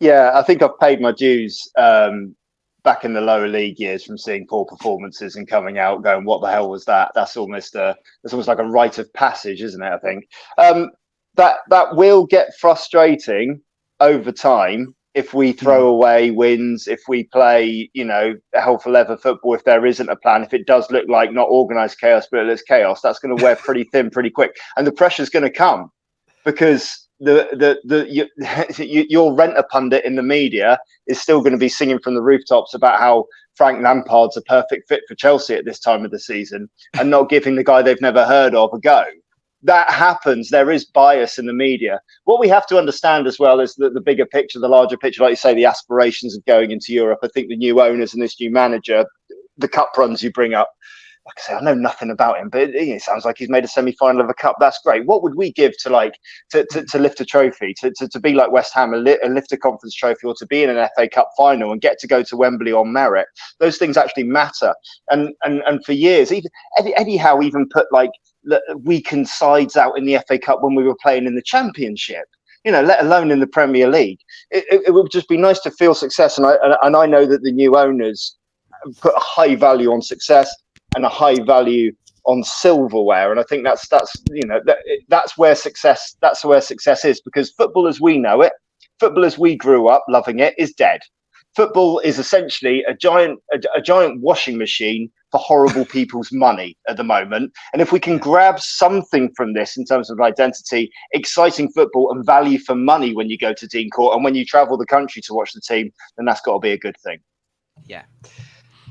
Yeah, I think I've paid my dues back in the lower league years from seeing poor performances and coming out going, what the hell was that? That's almost like a rite of passage, isn't it? I think that will get frustrating over time. if we throw away wins, if we play, hell for leather football, if there isn't a plan, if it does look like not organised chaos, but it's chaos, that's going to wear pretty thin pretty quick. And the pressure's going to come because your renter pundit in the media is still going to be singing from the rooftops about how Frank Lampard's a perfect fit for Chelsea at this time of the season and not giving the guy they've never heard of a go. That happens. There is bias in the media. What we have to understand as well is that the bigger picture, the larger picture, like you say, the aspirations of going into Europe. I think the new owners and this new manager, the cup runs you bring up, like I say, I know nothing about him, but it sounds like he's made a semi-final of a cup. That's great. What would we give to lift a trophy, to be like West Ham and lift a conference trophy, or to be in an FA Cup final and get to go to Wembley on merit? Those things actually matter. And for years, even Eddie Howe even put weakened sides out in the FA Cup when we were playing in the Championship. Let alone in the Premier League. It would just be nice to feel success. And I know that the new owners put a high value on success and a high value on silverware, and I think that's where success is, because football as we know it, football as we grew up loving it, is dead. Football is essentially a giant washing machine for horrible people's money at the moment. And if we can grab something from this in terms of identity, exciting football and value for money when you go to Dean Court and when you travel the country to watch the team, then that's got to be a good thing. Yeah.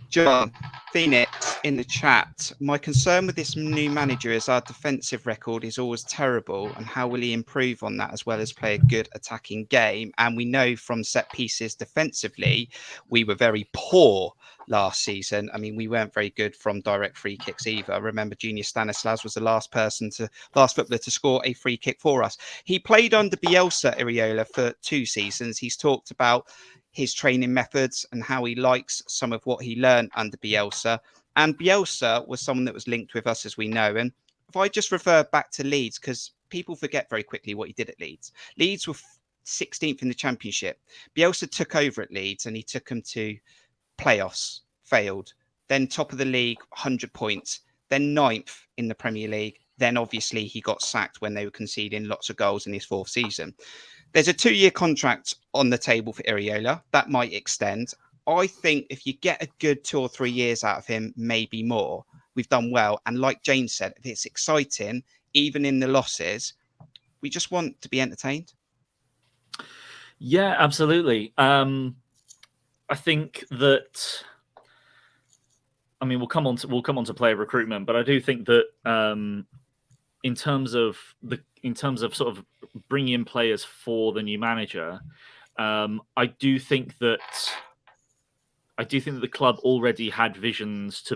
John Phoenix in the chat. My concern with this new manager is our defensive record is always terrible, and how will he improve on that as well as play a good attacking game? And we know from set pieces defensively, we were very poor last season. I mean, we weren't very good from direct free kicks either. I remember Junior Stanislas was the last footballer to score a free kick for us. He played under Bielsa Iraola for 2 seasons. He's talked about his training methods and how he likes some of what he learned under Bielsa. And Bielsa was someone that was linked with us, as we know. And if I just refer back to Leeds, because people forget very quickly what he did at Leeds. Leeds were 16th in the Championship. Bielsa took over at Leeds and he took them to playoffs, failed. Then top of the league, 100 points. Then 9th in the Premier League. Then obviously he got sacked when they were conceding lots of goals in his 4th season. There's a 2-year contract on the table for Iraola. That might extend. I think if you get a good 2 or 3 years out of him, maybe more, we've done well. And like James said, if it's exciting, even in the losses, we just want to be entertained. Yeah, absolutely. I think that, I mean, we'll come on to player recruitment, but I do think that in terms of sort of bringing in players for the new manager, I do think that the club already had visions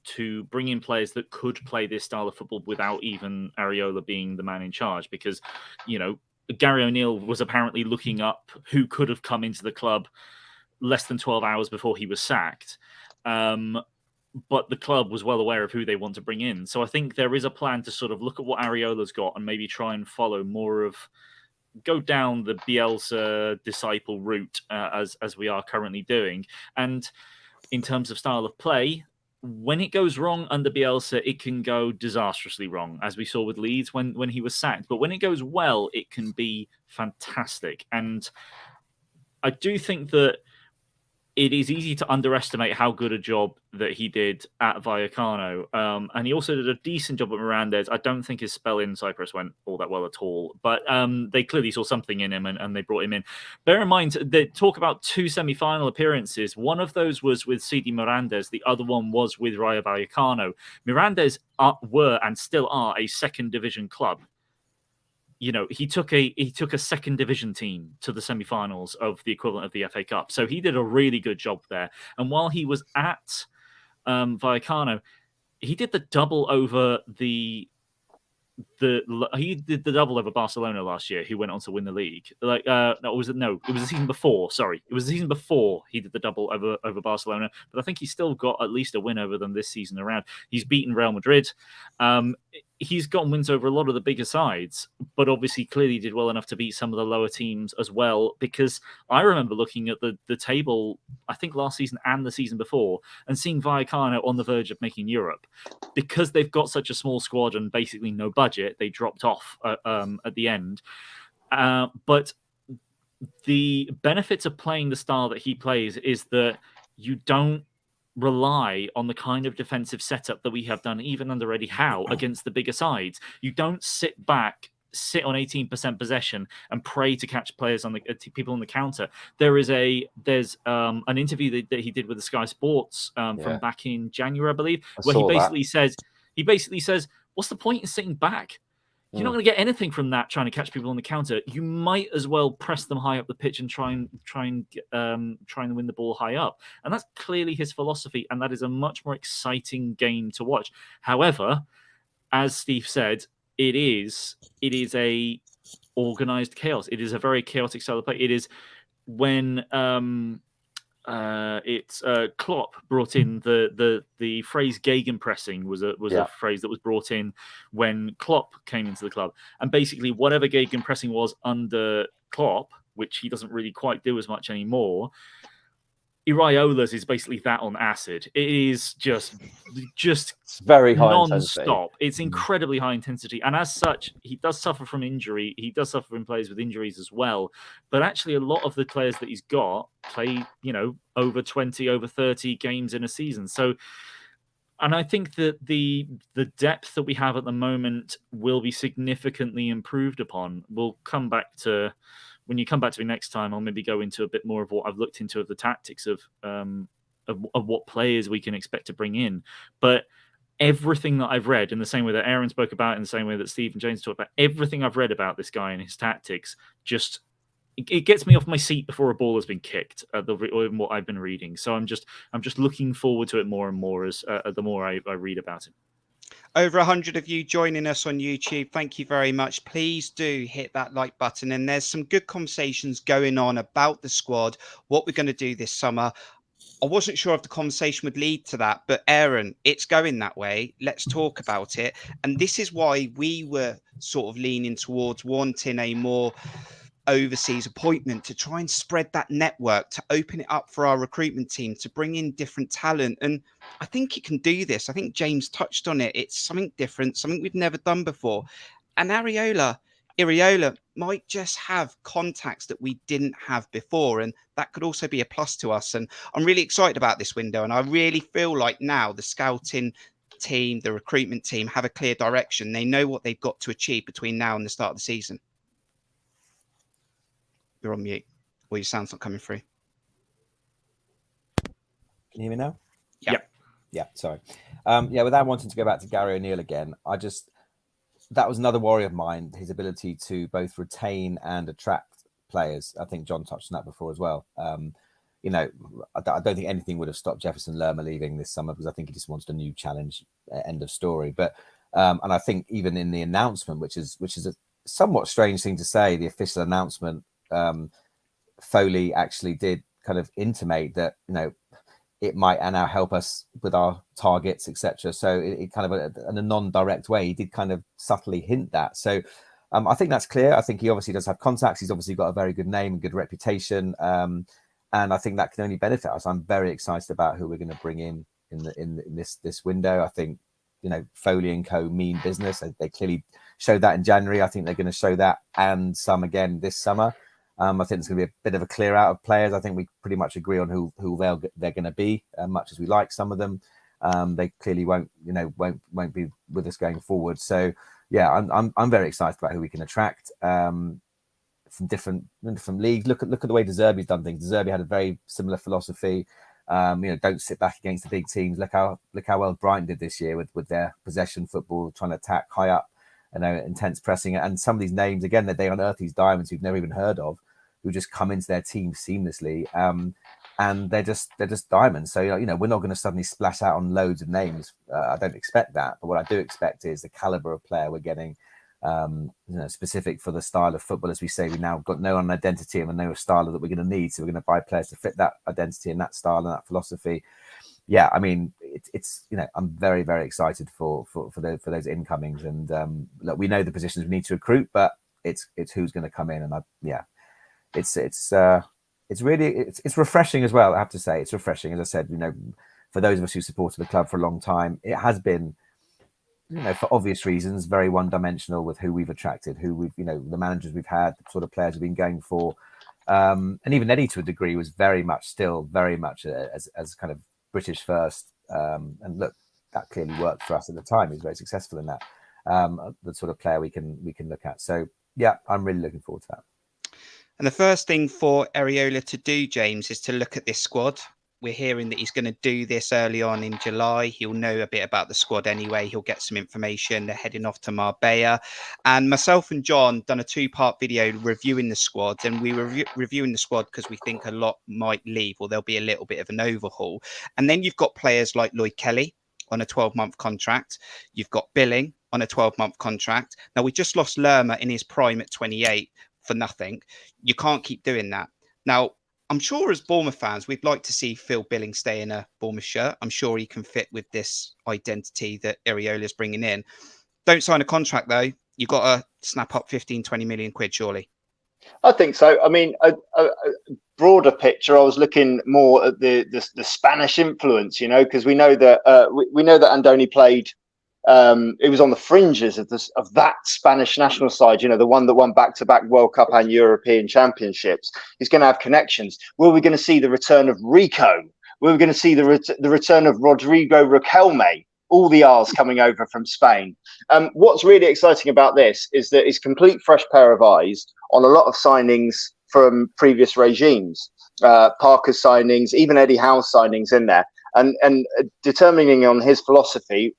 to bring in players that could play this style of football without even Iraola being the man in charge, because Gary O'Neil was apparently looking up who could have come into the club less than 12 hours before he was sacked. But the club was well aware of who they want to bring in. So I think there is a plan to sort of look at what Ariola's got and maybe try and follow more of, go down the Bielsa disciple route as we are currently doing. And in terms of style of play, when it goes wrong under Bielsa, it can go disastrously wrong, as we saw with Leeds when he was sacked. But when it goes well, it can be fantastic. And I do think that it is easy to underestimate how good a job that he did at Vallecano. And he also did a decent job at Mirandes. I don't think his spell in Cyprus went all that well at all. But they clearly saw something in him and they brought him in. Bear in mind, they talk about 2 semi-final appearances. One of those was with CD Mirandes. The other one was with Rayo Vallecano. Mirandes were and still are a second division club. He took a second division team to the semi-finals of the equivalent of the FA Cup. So he did a really good job there. And while he was at Vallecano, he did the double over he did the double over Barcelona last year, who went on to win the league. It was the season before. Sorry, it was the season before he did the double over Barcelona. But I think he's still got at least a win over them this season around. He's beaten Real Madrid. He's gotten wins over a lot of the bigger sides, but obviously clearly did well enough to beat some of the lower teams as well. Because I remember looking at the table, I think last season and the season before, and seeing Vallecano on the verge of making Europe. Because they've got such a small squad and basically no budget, they dropped off at the end. But the benefits of playing the style that he plays is that you don't rely on the kind of defensive setup that we have done even under Eddie Howe against the bigger sides. You don't sit back, sit on 18% possession and pray to catch players on the people on the counter. There's an interview that he did with the Sky Sports from back in January, I believe, where he basically says, what's the point in sitting back? You're not going to get anything from that trying to catch people on the counter. You might as well press them high up the pitch and try and win the ball high up. And that's clearly his philosophy, and that is a much more exciting game to watch. However, as Steve said, it is a organized chaos. It is a very chaotic style of play. It is when Klopp brought in the phrase gegenpressing was a phrase that was brought in when Klopp came into the club, and basically whatever gegenpressing was under Klopp, which he doesn't really quite do as much anymore, Iraola's is basically that on acid. It is just it's very high non-stop. intensity. It's incredibly high intensity, and as such, he does suffer from injury. He does suffer from players with injuries as well. But actually, a lot of the players that he's got play, over 20, over 30 games in a season. So, and I think that the depth that we have at the moment will be significantly improved upon. We'll come back to. When you come back to me next time, I'll maybe go into a bit more of what I've looked into of the tactics of what players we can expect to bring in. But everything that I've read, in the same way that Aaron spoke about, in the same way that Steve and James talked about, everything I've read about this guy and his tactics, just it gets me off my seat before a ball has been kicked. In what I've been reading, so I'm just looking forward to it more and more as the more I read about it. Over 100 of you joining us on YouTube. Thank you very much. Please do hit that like button. And there's some good conversations going on about the squad, what we're going to do this summer. I wasn't sure if the conversation would lead to that, but Aaron, it's going that way. Let's talk about it. And this is why we were sort of leaning towards wanting a more overseas appointment to try and spread that network, to open it up for our recruitment team, to bring in different talent. And I think it can do this. I think James touched on it. It's something different, something we've never done before. And Iraola might just have contacts that we didn't have before. And that could also be a plus to us. And I'm really excited about this window. And I really feel like now the scouting team, the recruitment team have a clear direction. They know what they've got to achieve between now and the start of the season. You're on mute, or your sound's not coming through. Can you hear me now? Yeah. Sorry. Without wanting to go back to Gary Oneil again, that was another worry of mine, his ability to both retain and attract players. I think John touched on that before as well. I don't think anything would have stopped Jefferson Lerma leaving this summer, because I think he just wanted a new challenge, end of story. But and I think even in the announcement, which is a somewhat strange thing to say, the official announcement, Foley actually did kind of intimate that it might now help us with our targets, etc. So it kind of in a non-direct way, he did kind of subtly hint that. So I think that's clear. I think he obviously does have contacts. He's obviously got a very good name and good reputation, and I think that can only benefit us. I'm very excited about who we're going to bring in this window. I think Foley and Co mean business. They clearly showed that in January. I think they're going to show that and some again this summer. I think it's going to be a bit of a clear out of players. I think we pretty much agree on who they're going to be. Much as we like some of them, they clearly won't be with us going forward. So yeah, I'm very excited about who we can attract from different leagues. Look at the way De Zerbi's done things. De Zerbi had a very similar philosophy. Don't sit back against the big teams. Look how well Brighton did this year with their possession football, trying to attack high up, intense pressing. And some of these names, again, that they unearth these diamonds you've never even heard of, who just come into their team seamlessly, and they're just diamonds. So we're not going to suddenly splash out on loads of names. I don't expect that, but what I do expect is the caliber of player we're getting, specific for the style of football. As we say, we now got no identity and no style that we're going to need, so we're going to buy players to fit that identity and that style and that philosophy. Yeah, I mean, it's I'm very, very excited for those incomings, and look, we know the positions we need to recruit, but it's who's going to come in, and it's refreshing as well. I have to say, it's refreshing. As I said, for those of us who supported the club for a long time, it has been, for obvious reasons, very one-dimensional with who we've attracted, who we've, the managers we've had, the sort of players we've been going for. And even Eddie, to a degree, was very much as kind of British first. And look, that clearly worked for us at the time. He was very successful in that. The sort of player we can look at. So yeah, I'm really looking forward to that. And the first thing for Iraola to do, James, is to look at this squad. We're hearing that he's going to do this early on in July. He'll know a bit about the squad anyway. He'll get some information. They're heading off to Marbella. And myself and John done a 2-part video reviewing the squad. And we were reviewing the squad because we think a lot might leave, or there'll be a little bit of an overhaul. And then you've got players like Lloyd Kelly on a 12-month contract. You've got Billing on a 12-month contract. Now, we just lost Lerma in his prime at 28 for nothing. You can't keep doing that. Now, I'm sure as Bournemouth fans, we'd like to see Phil Billing stay in a Bournemouth shirt. I'm sure he can fit with this identity that Iraola's bringing in. Don't sign a contract, though. You've got to snap up 15, 20 million quid, surely. I think so. I mean, a broader picture, I was looking more at the Spanish influence, because we know that we know that Andoni played. It was on the fringes of that Spanish national side, the one that won back-to-back World Cup and European Championships. He's going to have connections. Were we going to see the return of Rico? Were we going to see the return of Rodrigo Riquelme? All the R's coming over from Spain. What's really exciting about this is that it's a complete fresh pair of eyes on a lot of signings from previous regimes. Parker's signings, even Eddie Howe's signings in there. And determining on his philosophy,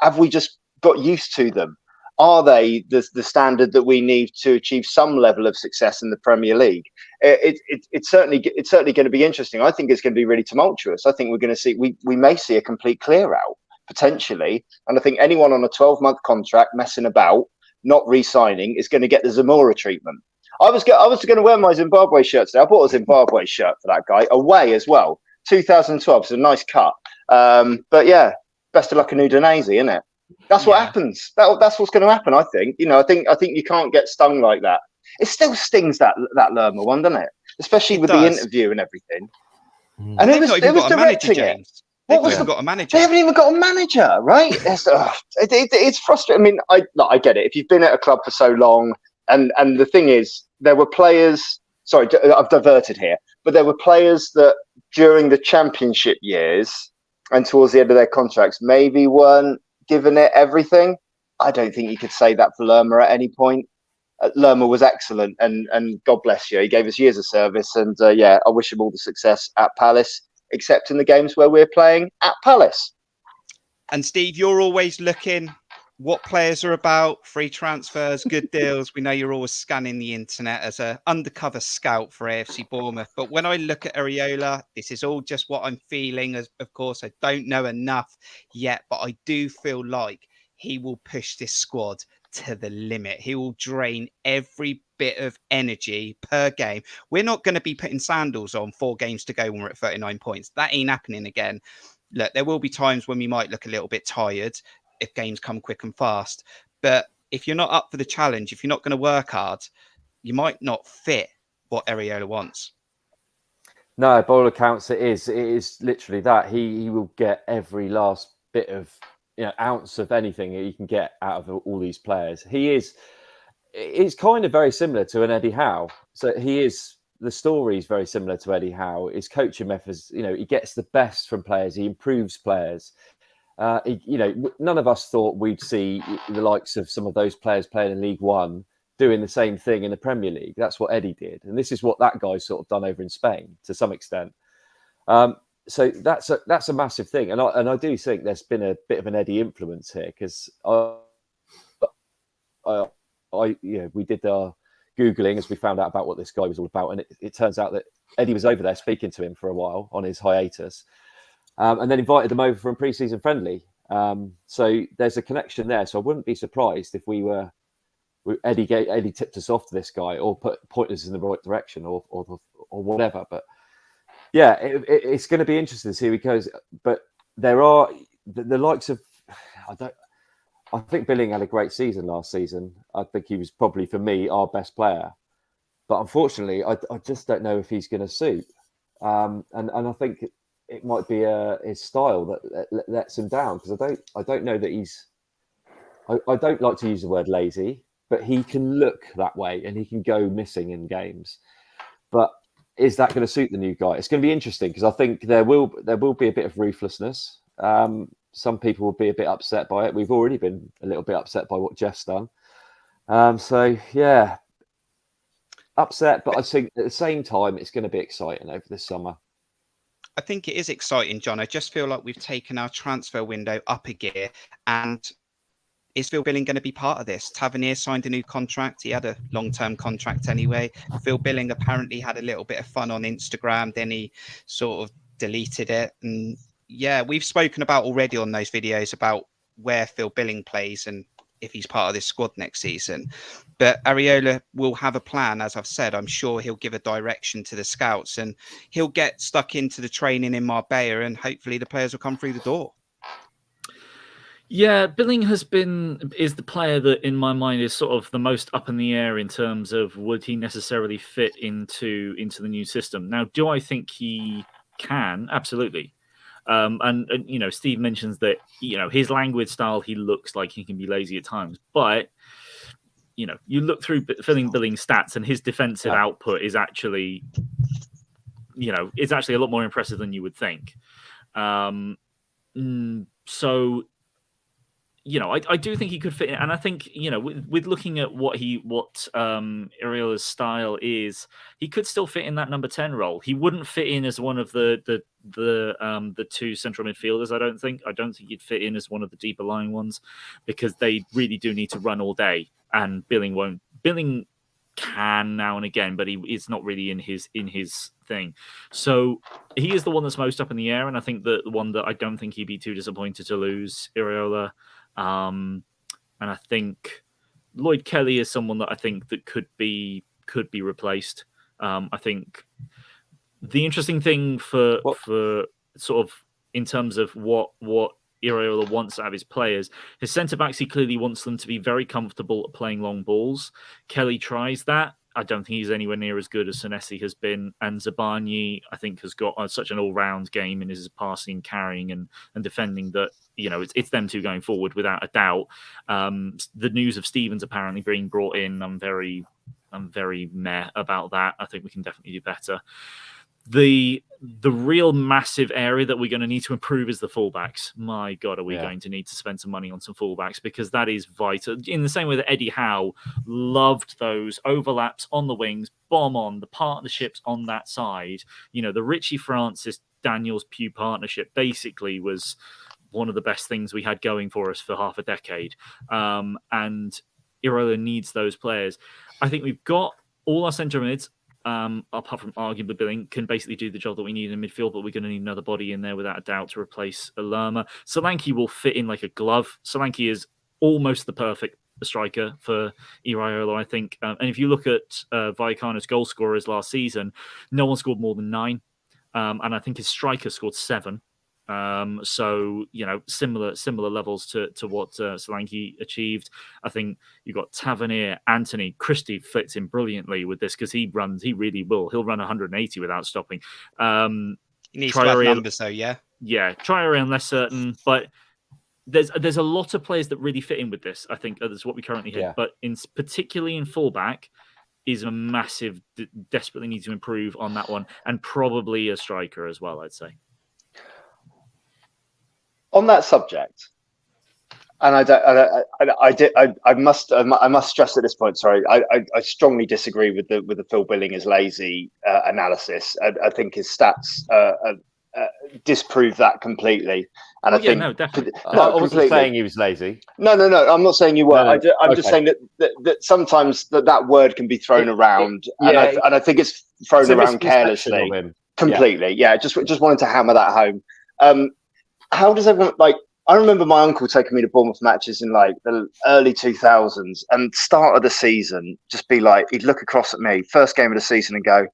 have we just got used to them? Are they the standard that we need to achieve some level of success in the Premier League? It's certainly going to be interesting. I think it's going to be really tumultuous. I think we're going to see we may see a complete clear out potentially, and I think anyone on a 12-month contract messing about, not re-signing, is going to get the Zamora treatment. I was going to wear my Zimbabwe shirt today. I bought a Zimbabwe shirt for that guy away as well. 2012, it's a nice cut. But yeah. Best of luck in Udinese, isn't it? That's what happens. That's what's going to happen. I think. I think you can't get stung like that. It still stings that Lerma one, doesn't it? Especially with the interview and everything. And it was directing it. What was got a manager? They haven't even got a manager, right? It's frustrating. I mean, I get it. If you've been at a club for so long, and the thing is, there were players. Sorry, I've diverted here, but there were players that during the Championship years and towards the end of their contracts maybe weren't giving it everything. I don't think you could say that for Lerma at any point. Lerma was excellent, and God bless you. He gave us years of service, and I wish him all the success at Palace, except in the games where we're playing at Palace. And Steve, you're always looking what players are about, free transfers, good deals. We know you're always scanning the internet as an undercover scout for AFC Bournemouth. But when I look at Iraola, this is all just what I'm feeling. Of course, I don't know enough yet, but I do feel like he will push this squad to the limit. He will drain every bit of energy per game. We're not going to be putting sandals on 4 games to go when we're at 39 points. That ain't happening again. Look, there will be times when we might look a little bit tired if games come quick and fast. But if you're not up for the challenge, if you're not going to work hard, you might not fit what Iraola wants. No, by all accounts, it is literally that. He will get every last bit of ounce of anything he can get out of all these players. It's kind of very similar to an Eddie Howe. So the story is very similar to Eddie Howe. His coaching methods, he gets the best from players. He improves players. None of us thought we'd see the likes of some of those players playing in League One doing the same thing in the Premier League. That's what Eddie did. And this is what that guy's sort of done over in Spain to some extent. So that's a massive thing. And I do think there's been a bit of an Eddie influence here, because we did our Googling as we found out about what this guy was all about. And it turns out that Eddie was over there speaking to him for a while on his hiatus. And then invited them over for a pre-season friendly. So there's a connection there. So I wouldn't be surprised if Eddie tipped us off to this guy, or pointed us in the right direction, or whatever. But yeah, it's going to be interesting to see how he goes. But there are the likes of I think Billing had a great season last season. I think he was probably, for me, our best player. But unfortunately, I just don't know if he's going to suit. And I think it might be his style that lets him down, because I don't know that he's. I don't like to use the word lazy, but he can look that way and he can go missing in games. But is that going to suit the new guy? It's going to be interesting because I think there will be a bit of ruthlessness. Some people will be a bit upset by it. We've already been a little bit upset by what Jeff's done. So yeah, upset, but I think at the same time it's going to be exciting over this summer. I think it is exciting, John. I just feel like we've taken our transfer window up a gear, and is Phil Billing going to be part of this? Tavernier signed a new contract. He had a long-term contract anyway. Phil Billing apparently had a little bit of fun on Instagram. Then he sort of deleted it. And yeah, we've spoken about already on those videos about where Phil Billing plays and if he's part of this squad next season. But Iraola will have a plan, as I've said. I'm sure he'll give a direction to the scouts and he'll get stuck into the training in Marbella and hopefully the players will come through the door. Yeah, Billing is the player that in my mind is sort of the most up in the air in terms of would he necessarily fit into the new system. Now, do I think he can? Absolutely. And you know, Steve mentions that, you know, his language style, he looks like he can be lazy at times, but you know, you look through Billing's stats and his defensive output is actually, you know, it's actually a lot more impressive than you would think. So, you know, I do think he could fit in, and I think, you know, with looking at what Iraola's style is, he could still fit in that number 10 role. He wouldn't fit in as one of the two central midfielders. I don't think he'd fit in as one of the deeper lying ones because they really do need to run all day, and Billing won't. Billing can now and again, but it's not really in his thing. So he is the one that's most up in the air, and I think the one that I don't think he'd be too disappointed to lose, Iraola. And I think Lloyd Kelly is someone that I think that could be replaced. I think the interesting thing for sort of in terms of what Iraola wants out of his players, his centre backs, he clearly wants them to be very comfortable at playing long balls. Kelly tries that. I don't think he's anywhere near as good as Senesi has been. And Zabani, I think, has got such an all-round game in his passing, carrying, and defending that, you know, it's them two going forward without a doubt. The news of Stevens apparently being brought in, I'm very meh about that. I think we can definitely do better. The real massive area that we're going to need to improve is the fullbacks. My God, are we going to need to spend some money on some fullbacks, because that is vital. In the same way that Eddie Howe loved those overlaps on the wings, bomb on the partnerships on that side. You know, the Richie Francis Daniels Pugh partnership basically was one of the best things we had going for us for half a decade. And Iraola needs those players. I think we've got all our centre mids. Apart from arguably Billing, can basically do the job that we need in midfield, but we're going to need another body in there without a doubt to replace Lerma. Solanke will fit in like a glove. Solanke is almost the perfect striker for Iraola, I think. And if you look at Vallecano's goal scorers last season, no one scored more than 9. And I think his striker scored 7. So, you know, similar levels to what Solanke achieved. I think you've got Tavernier, Anthony, Christie fits in brilliantly with this because he really will. He'll run 180 without stopping. He needs to have numbers though, yeah. Yeah, Traore I'm less certain, but there's a lot of players that really fit in with this. I think that's what we currently hit, but particularly in fullback is a massive, desperately need to improve on that one, and probably a striker as well, I'd say. On that subject, and I must stress at this point. Sorry, I strongly disagree with the Phil Billing is lazy analysis. I think his stats disprove that completely. And I think no, definitely. I wasn't saying he was lazy. No. I'm not saying you were. No. I'm just saying that sometimes that word can be thrown around, and I think it's thrown around carelessly. Completely. Yeah. Just wanted to hammer that home. How does everyone like? I remember my uncle taking me to Bournemouth matches in like the early 2000s, and start of the season, just be like, he'd look across at me, first game of the season, and go,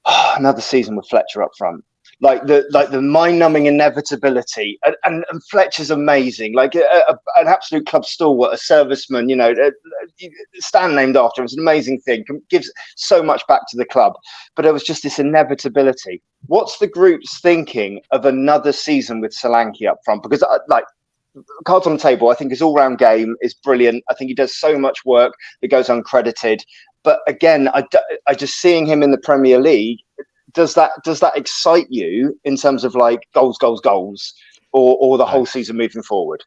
oh, another season with Fletcher up front. Like the mind-numbing inevitability, and Fletcher's amazing, like an absolute club stalwart, a serviceman. You know, stand named after him. It's an amazing thing. Gives so much back to the club, but it was just this inevitability. What's the group's thinking of another season with Solanke up front? Because cards on the table, I think his all-round game is brilliant. I think he does so much work that goes uncredited. But again, I just seeing him in the Premier League. Does that excite you in terms of like goals, or the whole season moving forward?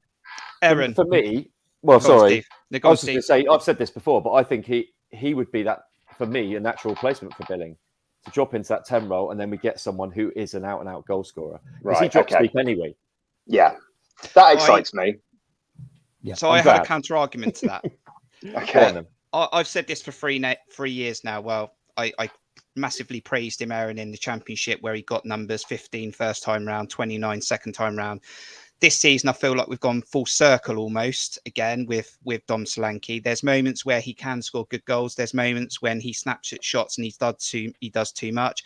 Aaron, for me, well, go on, sorry, Steve. No, go I on, was just going Steve. to say I've said this before, but I think he would be that for me a natural replacement for Billing to drop into that 10 role, and then we get someone who is an out and out goal scorer because he drops deep anyway. Yeah, that excites me. Yeah, so I have a counter argument to that. Okay. I've said this for 3 years now. Well, I massively praised him, Aaron, in the Championship where he got numbers 15 first time round, 29 second time round. This season, I feel like we've gone full circle almost again with Dom Solanke. There's moments where he can score good goals. There's moments when he snaps at shots and he does too much.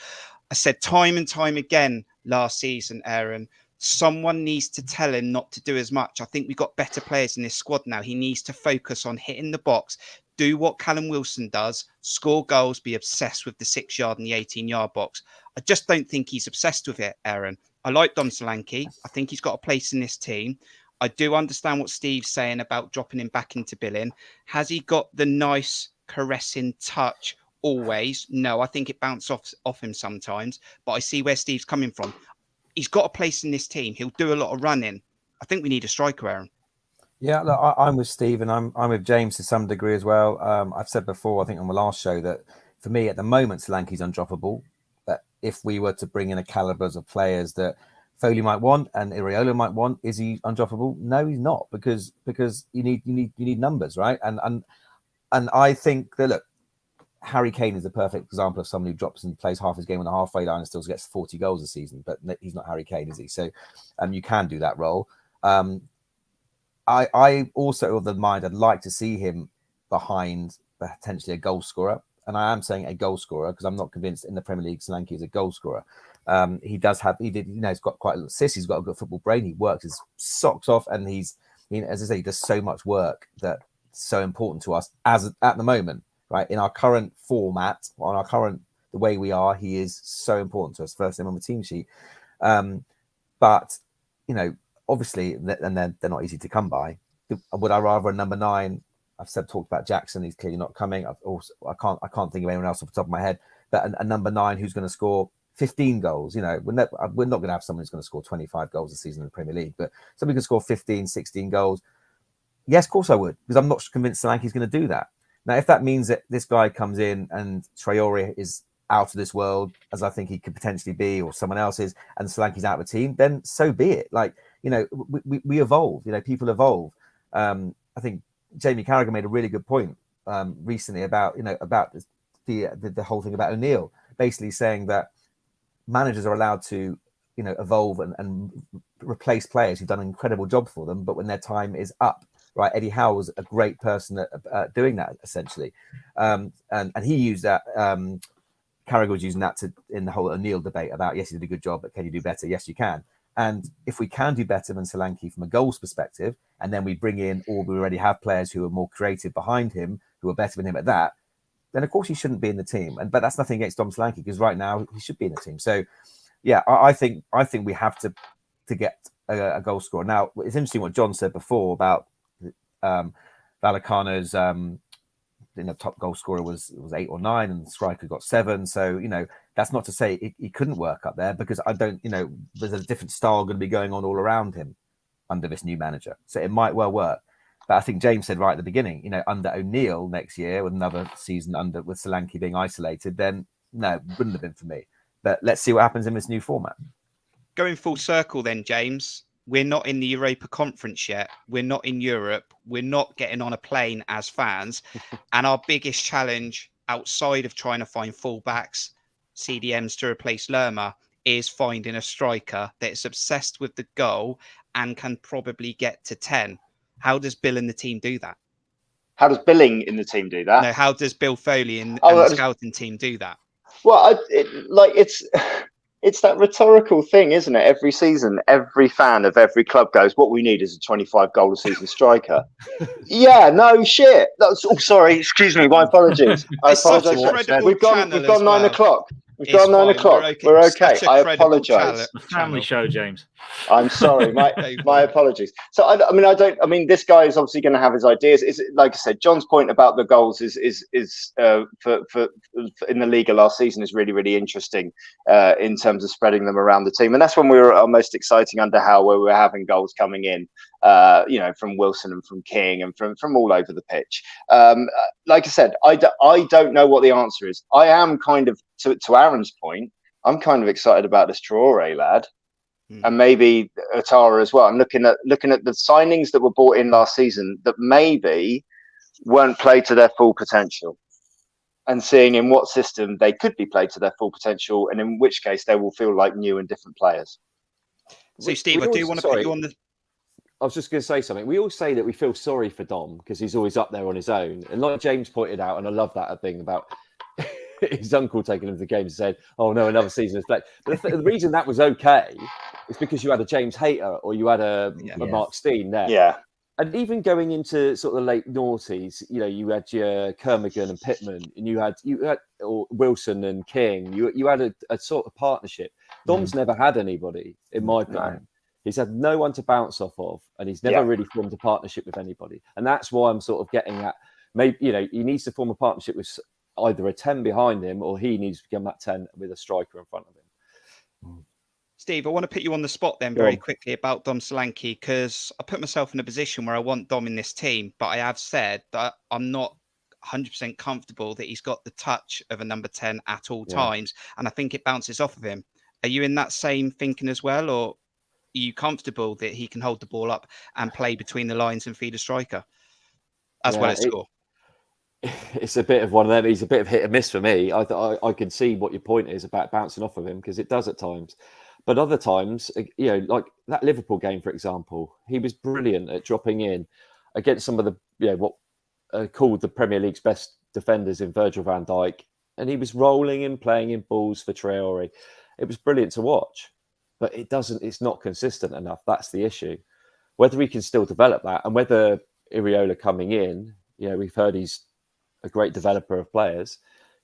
I said time and time again last season, Aaron, someone needs to tell him not to do as much. I think we've got better players in this squad now. He needs to focus on hitting the box, do what Callum Wilson does, score goals, be obsessed with the 6-yard and the 18-yard box. I just don't think he's obsessed with it, Aaron. I like Dom Solanke. I think he's got a place in this team. I do understand what Steve's saying about dropping him back into Billing. Has he got the nice caressing touch always? No, I think it bounces off him sometimes, but I see where Steve's coming from. He's got a place in this team. He'll do a lot of running. I think we need a striker, Aaron. Yeah, look, I'm with Steve and I'm with James to some degree as well. I've said before, I think on the last show, that for me at the moment, Solanke's undroppable. But if we were to bring in a caliber of players that Foley might want and Iraola might want, is he undroppable? No, he's not, because you need numbers, right? And I think that, look, Harry Kane is a perfect example of someone who drops and plays half his game on the halfway line and still gets 40 goals a season. But he's not Harry Kane, is he? So you can do that role. I also of the mind I'd like to see him behind potentially a goal scorer. And I am saying a goal scorer because I'm not convinced in the Premier League Solanke is a goal scorer. He's got quite a little he's got a good football brain. He works his socks off, and as I say, he does so much work that's so important to us as at the moment, right? In our current format, the way we are, he is so important to us. First name on the team sheet. But, obviously, and they're not easy to come by. Would I rather a number 9? I've talked about Jackson. He's clearly not coming. I can't think of anyone else off the top of my head. But a number 9 who's going to score 15 goals. We're not going to have someone who's going to score 25 goals a season in the Premier League. But somebody can score 15, 16 goals. Yes, of course I would, because I'm not convinced Solanke's going to do that. Now, if that means that this guy comes in and Traore is out of this world, as I think he could potentially be, or someone else is, and Solanke's out of the team, then so be it. We evolve. People evolve. I think Jamie Carragher made a really good point recently about the whole thing about Oneil, basically saying that managers are allowed to evolve and replace players who've done an incredible job for them, but when their time is up, right? Eddie Howe was a great person at doing that, essentially, and he used that. Carragher was using that in the whole Oneil debate about, yes, he did a good job, but can you do better? Yes, you can. And if we can do better than Solanke from a goals perspective, and then we bring in, or we already have players who are more creative behind him, who are better than him at that, then of course he shouldn't be in the team. But that's nothing against Dom Solanke, because right now he should be in the team. So yeah, I think we have to get a goal scorer. Now, it's interesting what John said before about Vallecano's top goal scorer was 8 or 9, and Striker got 7. So that's not to say he couldn't work up there, because I don't there's a different style going to be going on all around him under this new manager, so it might well work. But I think James said right at the beginning, under Oneil next year, with another season with Solanke being isolated, then no, it wouldn't have been for me. But let's see what happens in this new format. Going full circle then, James, we're not in the Europa Conference yet. We're not in Europe. We're not getting on a plane as fans. And our biggest challenge outside of trying to find fullbacks, CDMs to replace Lerma, is finding a striker that's obsessed with the goal and can probably get to 10. How does Bill and the team do that? How does Billing in the team do that? No, how does Bill Foley and the scouting team do that? Well, it's that rhetorical thing, isn't it? Every season, every fan of every club goes, what we need is a 25 goal a season striker. Yeah, no shit. Sorry, excuse me, my apologies. I apologize. We've gone 9 o'clock. We've got 9 o'clock. We're okay. I apologise. The family show, James. I'm sorry. My apologies. So I mean, this guy is obviously going to have his ideas. Is like I said, John's point about the goals is for in the Liga last season is really, really interesting in terms of spreading them around the team, and that's when we were at our most exciting under Howe, where we were having goals coming in, from Wilson and from King and from all over the pitch. Like I said, I don't know what the answer is. I am kind of, to Aaron's point, I'm kind of excited about this Traore lad, and maybe Atara as well. And looking at the signings that were brought in last season that maybe weren't played to their full potential, and seeing in what system they could be played to their full potential, and in which case they will feel like new and different players. So, Steve, I do want to put you on the. I was just going to say something. We always say that we feel sorry for Dom because he's always up there on his own. And like James pointed out, and I love that thing about his uncle taking him to the games and said, "Oh no, another season is played." But the reason that was okay is because you had a James Hayter or you had a Mark Steen there. Yeah. And even going into sort of the late noughties, you had your Kermigan and Pittman, and you had or Wilson and King. You had a sort of partnership. Dom's never had anybody, in my opinion. No. He's had no one to bounce off of, and he's never really formed a partnership with anybody. And that's why I'm sort of getting at, maybe, he needs to form a partnership with either a 10 behind him, or he needs to become that 10 with a striker in front of him. Steve, I want to put you on the spot then very quickly about Dom Solanke, because I put myself in a position where I want Dom in this team, but I have said that I'm not 100% comfortable that he's got the touch of a number 10 at all times, and I think it bounces off of him. Are you in that same thinking as well, or are you comfortable that he can hold the ball up and play between the lines and feed a striker as well as score? It's a bit of one of them. He's a bit of hit and miss for me. I can see what your point is about bouncing off of him, because it does at times. But other times, like that Liverpool game, for example, he was brilliant at dropping in against some of the, what called the Premier League's best defenders in Virgil van Dijk. And he was rolling and playing in balls for Traore. It was brilliant to watch. But it's not consistent enough. That's the issue. Whether we can still develop that, and whether Iraola coming in, we've heard he's a great developer of players,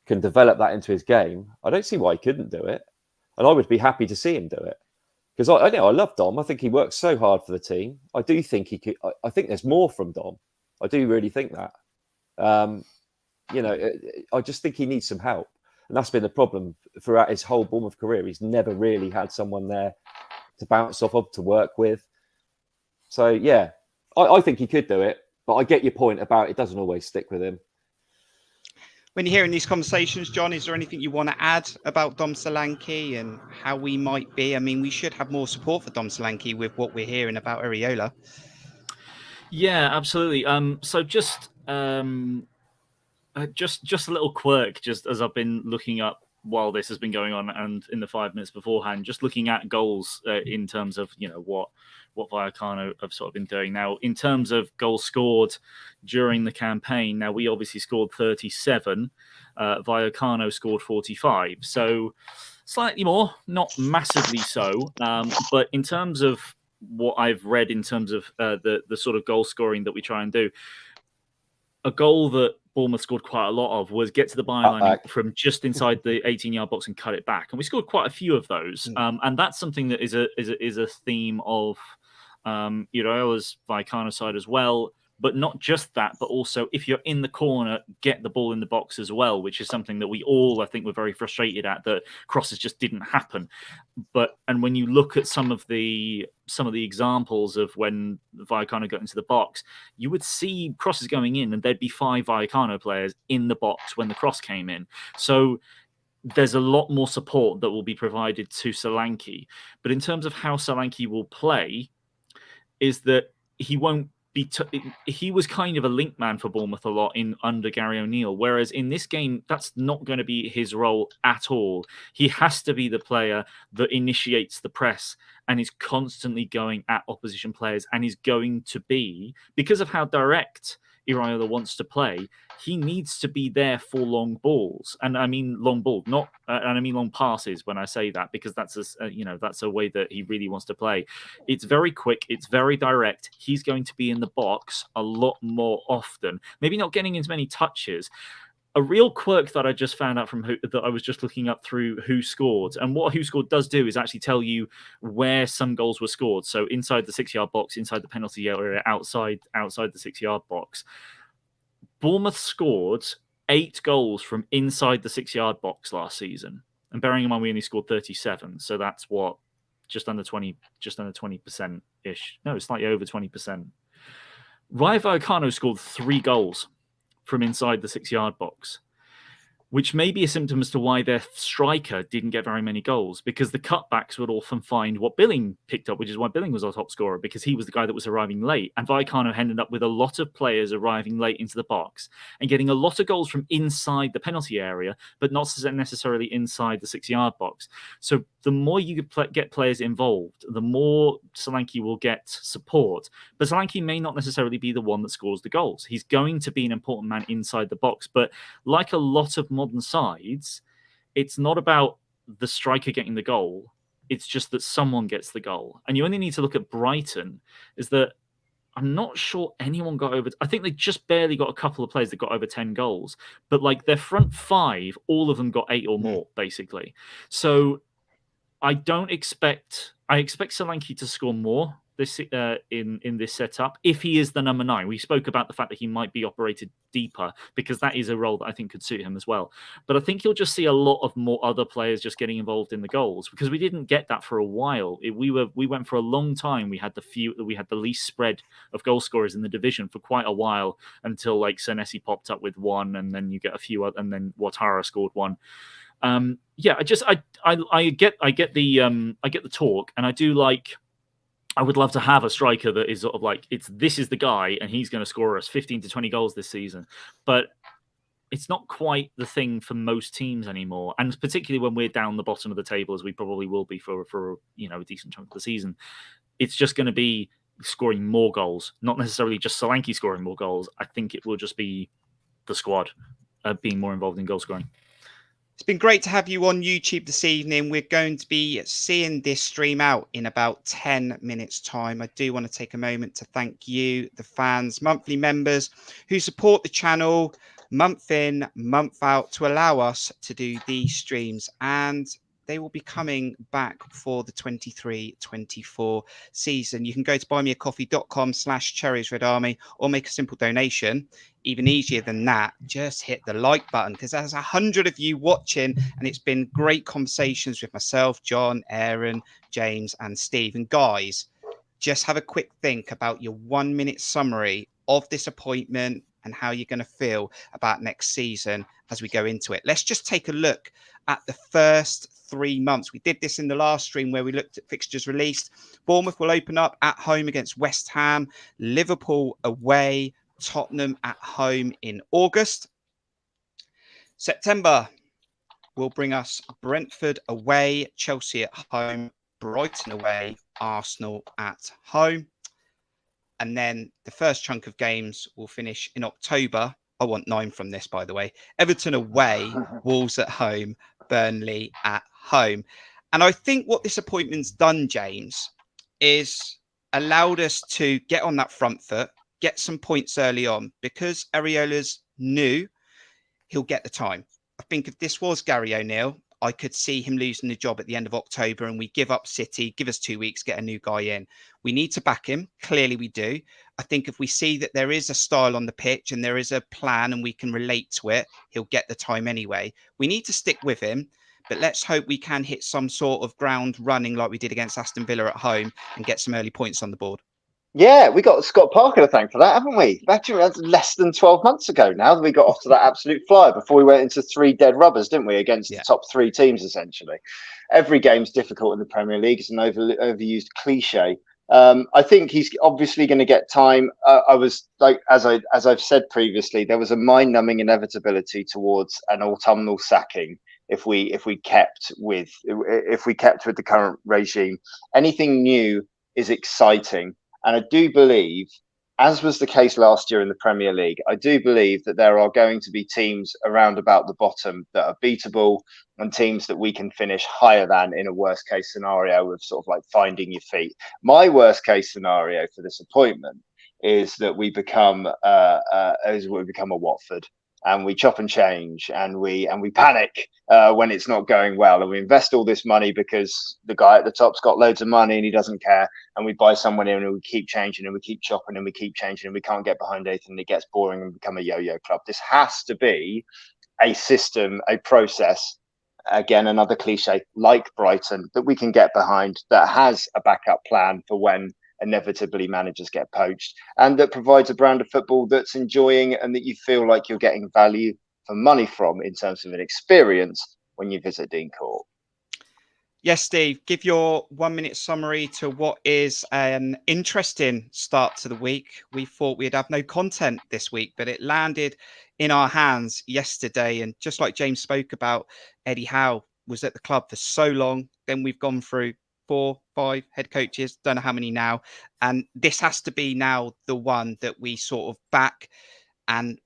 can develop that into his game. I don't see why he couldn't do it. And I would be happy to see him do it. Because I love Dom. I think he works so hard for the team. I do think he could. I think there's more from Dom. I do really think that. I just think he needs some help. And that's been the problem throughout his whole Bournemouth career. He's never really had someone there to bounce off of, to work with. So, yeah, I think he could do it. But I get your point about it doesn't always stick with him. When you're hearing these conversations, John, is there anything you want to add about Dom Solanke and how we might be? I mean, we should have more support for Dom Solanke with what we're hearing about Iraola. Yeah, absolutely. So just a little quirk, just as I've been looking up while this has been going on and in the 5 minutes beforehand, just looking at goals in terms of, what Vallecano have sort of been doing. Now, in terms of goals scored during the campaign, now we obviously scored 37. Vallecano scored 45. So slightly more, not massively so. But in terms of what I've read in terms of the sort of goal scoring that we try and do, a goal that Bournemouth scored quite a lot of was get to the byline from just inside the 18-yard box and cut it back, and we scored quite a few of those. And that's something that is a theme of Iraola's Vallecano side as well. But not just that, but also if you're in the corner, get the ball in the box as well, which is something that we all, I think, were very frustrated at, that crosses just didn't happen. And when you look at some of the examples of when Vallecano got into the box, you would see crosses going in and there'd be 5 Vallecano players in the box when the cross came in. So there's a lot more support that will be provided to Solanke. But in terms of how Solanke will play, is that he won't he was kind of a link man for Bournemouth a lot under Gary Oneil, whereas in this game, that's not going to be his role at all. He has to be the player that initiates the press and is constantly going at opposition players, and is going to be, because of how direct Iraola wants to play, he needs to be there for long balls. And I mean long ball, not and I mean long passes when I say that, because that's that's a way that he really wants to play. It's very quick, it's very direct. He's going to be in the box a lot more often. Maybe not getting as many touches, a real quirk that I just found out from that I was just looking up through Who Scored, and what Who Scored does do is actually tell you where some goals were scored. So inside the 6-yard box, inside the penalty area, outside the 6-yard box. Bournemouth scored 8 goals from inside the 6-yard box last season, and bearing in mind we only scored 37, so that's what just under 20% ish. No, slightly over 20%. Rayo Vallecano scored 3 goals from inside the 6-yard box, which may be a symptom as to why their striker didn't get very many goals, because the cutbacks would often find what Billing picked up, which is why Billing was our top scorer, because he was the guy that was arriving late. And Vallecano ended up with a lot of players arriving late into the box and getting a lot of goals from inside the penalty area, but not necessarily inside the 6-yard box. So the more you get players involved, the more Solanke will get support. But Solanke may not necessarily be the one that scores the goals. He's going to be an important man inside the box. But like a lot of modern sides, it's not about the striker getting the goal. It's just that someone gets the goal. And you only need to look at Brighton, is that I'm not sure anyone got over. I think they just barely got a couple of players that got over 10 goals. But like their front 5, all of them got 8 or more, basically. So I expect Solanke to score more this in this setup if he is the number 9. We spoke about the fact that he might be operated deeper, because that is a role that I think could suit him as well. But I think you'll just see a lot of more other players just getting involved in the goals, because we didn't get that for a while. We went for a long time. We had the least spread of goal scorers in the division for quite a while, until like Senesi popped up with 1, and then you get a few other, and then Ouattara scored 1. I get the talk, and I do like. I would love to have a striker that is sort of like, this is the guy, and he's going to score us 15 to 20 goals this season. But it's not quite the thing for most teams anymore, and particularly when we're down the bottom of the table, as we probably will be for a decent chunk of the season. It's just going to be scoring more goals, not necessarily just Solanke scoring more goals. I think it will just be the squad being more involved in goal scoring. It's been great to have you on YouTube this evening. We're going to be seeing this stream out in about 10 minutes time. I do want to take a moment to thank you, the fans, monthly members who support the channel month in, month out to allow us to do these streams. And they will be coming back for the 23-24 season. You can go to buymeacoffee.com/Cherries Red Army or make a simple donation. Even easier than that, just hit the like button, because there's 100 of you watching, and it's been great conversations with myself, John, Aaron, James, and Steve. And guys, just have a quick think about your 1-minute summary of this appointment and how you're going to feel about next season as we go into it. Let's just take a look at the first 3 months. We did this in the last stream where we looked at fixtures released. Bournemouth will open up at home against West Ham, Liverpool away, Tottenham at home in August. September will bring us Brentford away, Chelsea at home, Brighton away, Arsenal at home. And then the first chunk of games will finish in October. I want 9 from this, by the way. Everton away, Wolves at home, Burnley at home. And I think what this appointment's done, James, is allowed us to get on that front foot, get some points early on, because Iraola's new, he'll get the time. I think if this was Gary Oneil, I could see him losing the job at the end of October, and we give up City, give us 2 weeks, get a new guy in. We need to back him. Clearly we do. I think if we see that there is a style on the pitch and there is a plan and we can relate to it, he'll get the time anyway. We need to stick with him, but let's hope we can hit some sort of ground running like we did against Aston Villa at home and get some early points on the board. Yeah, we got Scott Parker to thank for that, haven't we? Actually, that's less than 12 months ago now that we got off to that absolute flyer before we went into 3 dead rubbers, didn't we, against the top 3 teams, essentially. Every game's difficult in the Premier League. It's an overused cliche. I think he's obviously going to get time. I was like, as I've said previously, there was a mind-numbing inevitability towards an autumnal sacking if we kept with the current regime. Anything new is exciting. And I do believe, as was the case last year in the Premier League, I do believe that there are going to be teams around about the bottom that are beatable and teams that we can finish higher than in a worst case scenario of sort of like finding your feet. My worst case scenario for this appointment is that we become a Watford. and we chop and change, and we panic when it's not going well, and we invest all this money because the guy at the top's got loads of money and he doesn't care, and we buy someone in and we keep changing and we keep chopping and we keep changing and we can't get behind anything, and it gets boring and become a yo-yo club. This has to be a system, a process, again, another cliche, like Brighton, that we can get behind, that has a backup plan for when inevitably managers get poached, and that provides a brand of football that's enjoying and that you feel like you're getting value for money from in terms of an experience when you visit Dean Court. Yes, Steve, give your 1 minute summary to what is an interesting start to the week. We thought we'd have no content this week, but it landed in our hands yesterday. And just like James spoke about, Eddie Howe was at the club for so long. Then we've gone through 4, 5 head coaches, don't know how many now. And this has to be now the one that we sort of back and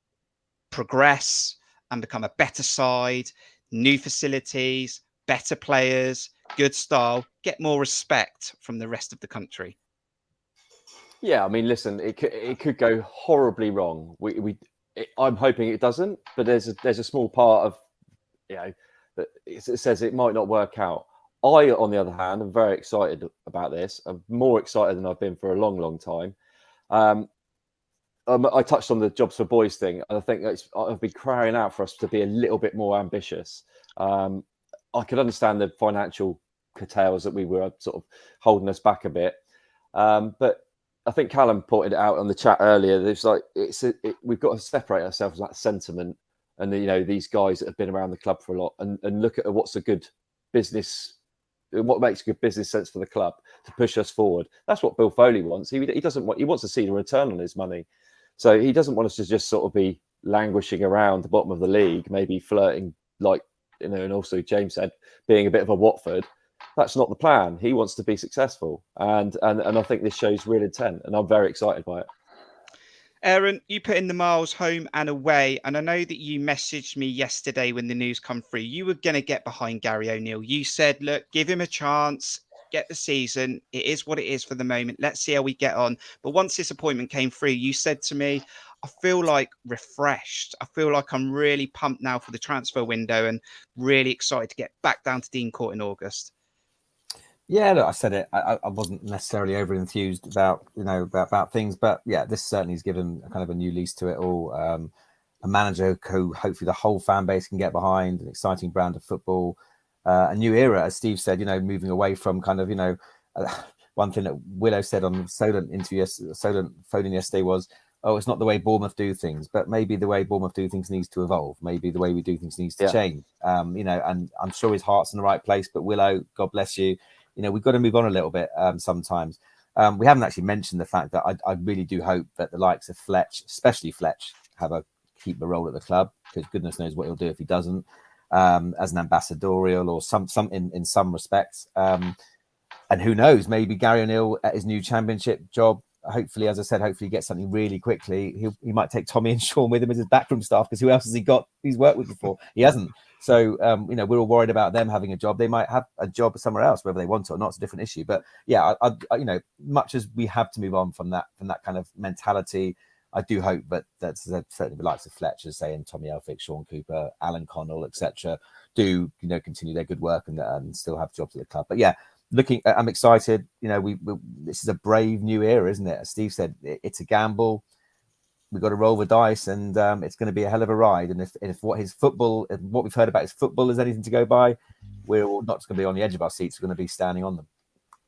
progress and become a better side, new facilities, better players, good style, get more respect from the rest of the country. Yeah, I mean, listen, it could go horribly wrong. I'm hoping it doesn't, but there's a small part of, that it says it might not work out. I, on the other hand, am very excited about this. I'm more excited than I've been for a long, long time. I touched on the jobs for boys thing, and I think I've been crying out for us to be a little bit more ambitious. I could understand the financial curtails that we were sort of holding us back a bit, but I think Callum pointed it out on the chat earlier. There's like we've got to separate ourselves from that sentiment, and these guys that have been around the club for a lot, and look at what's a good business. What makes good business sense for the club to push us forward. That's what Bill Foley wants. He wants to see the return on his money. So he doesn't want us to just sort of be languishing around the bottom of the league, maybe flirting like, and also James said, being a bit of a Watford. That's not the plan. He wants to be successful. And I think this shows real intent, and I'm very excited by it. Aaron, you put in the miles home and away, and I know that you messaged me yesterday when the news come through. You were going to get behind Gary Oneil. You said, look, give him a chance, get the season. It is what it is for the moment. Let's see how we get on. But once this appointment came through, you said to me, I feel like refreshed. I feel like I'm really pumped now for the transfer window and really excited to get back down to Dean Court in August. Yeah, look, I said it. I wasn't necessarily over enthused about about things, but yeah, this certainly has given a kind of a new lease to it all. A manager who hopefully the whole fan base can get behind, an exciting brand of football, a new era, as Steve said. Moving away from kind of one thing that Willow said on Solent interview, Solent phoning yesterday was, "Oh, it's not the way Bournemouth do things, but maybe the way Bournemouth do things needs to evolve. Maybe the way we do things needs to change." And I'm sure his heart's in the right place. But Willow, God bless you. We've got to move on a little bit sometimes. We haven't actually mentioned the fact that I really do hope that the likes of Fletch, especially Fletch, keep a role at the club, because goodness knows what he'll do if he doesn't, as an ambassadorial or some in some respects. And who knows, maybe Gary Oneil at his new championship job, hopefully, as I said, hopefully he gets something really quickly. He might take Tommy and Sean with him as his backroom staff, because who else has he got he's worked with before? He hasn't. So, we're all worried about them having a job. They might have a job somewhere else, whether they want to or not. It's a different issue. But yeah, I much as we have to move on from that kind of mentality, I do hope that certainly the likes of Fletcher, saying Tommy Elphick, Sean Cooper, Alan Connell, etc., do continue their good work and still have jobs at the club. But yeah, I'm excited. This is a brave new era, isn't it? As Steve said, it's a gamble. We've got to roll the dice, and it's going to be a hell of a ride. And if what we've heard about his football is anything to go by, we're not just going to be on the edge of our seats. We're going to be standing on them.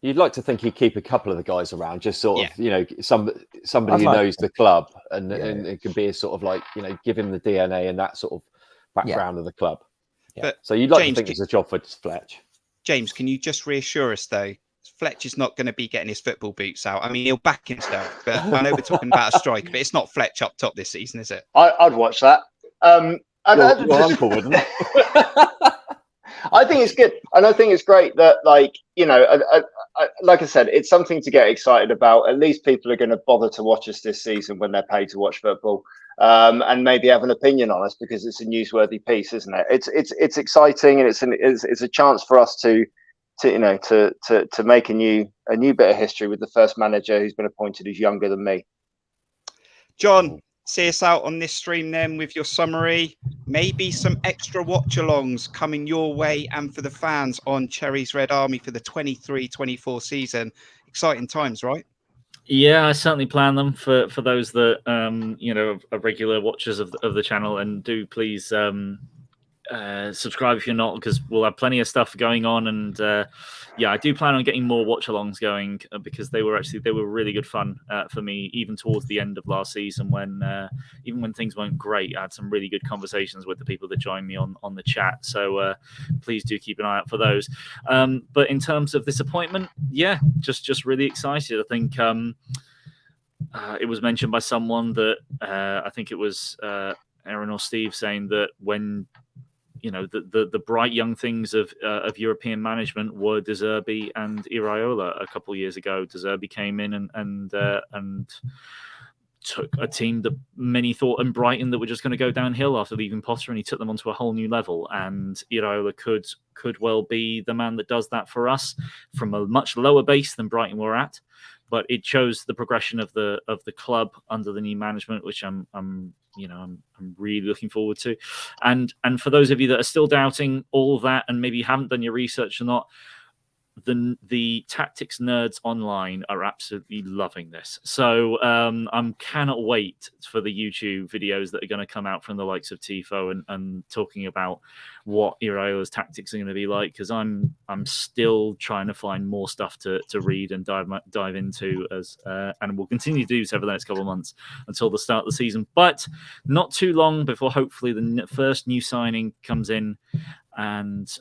You'd like to think he'd keep a couple of the guys around, just sort of, somebody who knows the club, and it could be a sort of like, give him the DNA and that sort of background of the club. Yeah. But so you'd like to think there's a job for Fletch. James, can you just reassure us, though, Fletch is not going to be getting his football boots out? I mean, he'll back himself, but I know we're talking about a striker, but it's not Fletch up top this season, is it? I'd watch that. Your uncle wouldn't. I think it's good, and I think it's great that, like I said, it's something to get excited about. At least people are going to bother to watch us this season when they're paid to watch football, and maybe have an opinion on us because it's a newsworthy piece, isn't it? It's exciting, and it's a chance for us to make a new bit of history with the first manager who's been appointed who's younger than me. Jon, see us out on this stream then with your summary. Maybe some extra watch-alongs coming your way and for the fans on Cherries Red Army for the 23-24 season. Exciting times, right? Yeah, I certainly plan them for those that are regular watchers of the channel, and do please subscribe if you're not, because we'll have plenty of stuff going on. And I do plan on getting more watch-alongs going, because they were really good fun for me, even towards the end of last season, when even when things weren't great, I had some really good conversations with the people that joined me on the chat. So please do keep an eye out for those. But in terms of disappointment, just really excited. I think it was mentioned by someone that I think it was Aaron or Steve, saying that when the bright young things of European management were De Zerbi and Iraola a couple of years ago. De Zerbi came in and took a team that many thought in Brighton that were just going to go downhill after leaving Potter, and he took them onto a whole new level. And Iraola could well be the man that does that for us from a much lower base than Brighton were at. But it shows the progression of the club under the new management, which I'm really looking forward to. And for those of you that are still doubting all of that, and maybe you haven't done your research or not, the tactics nerds online are absolutely loving this. So I cannot wait for the YouTube videos that are going to come out from the likes of Tifo and talking about what Iraola's tactics are going to be like, because I'm still trying to find more stuff to read and dive into, and we'll continue to do so over the next couple of months until the start of the season, but not too long before hopefully the first new signing comes in, and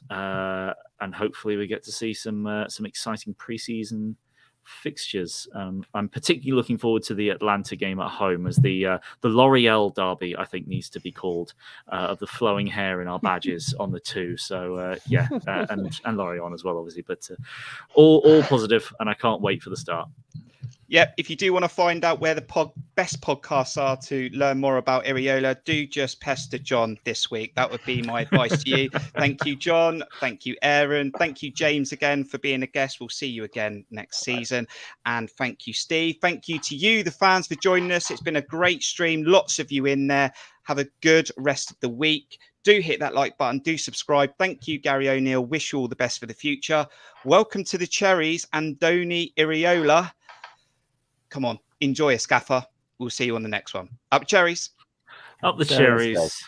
hopefully we get to see some exciting preseason fixtures. I'm particularly looking forward to the Atlanta game at home, as the L'Oreal derby, I think, needs to be called, of the flowing hair in our badges on the two. So and L'Oreal as well, obviously, but all positive, and I can't wait for the start. Yep. If you do want to find out where the best podcasts are to learn more about Iraola, do just pester Jon this week. That would be my advice to you. Thank you, Jon. Thank you, Aaron. Thank you, James, again for being a guest. We'll see you again next season. And thank you, Steve. Thank you to you, the fans, for joining us. It's been a great stream. Lots of you in there. Have a good rest of the week. Do hit that like button. Do subscribe. Thank you, Gary Oneil. Wish you all the best for the future. Welcome to the Cherries, Andoni Iraola. Come on, enjoy a scaffer. We'll see you on the next one. Up Cherries. Up the Cherries.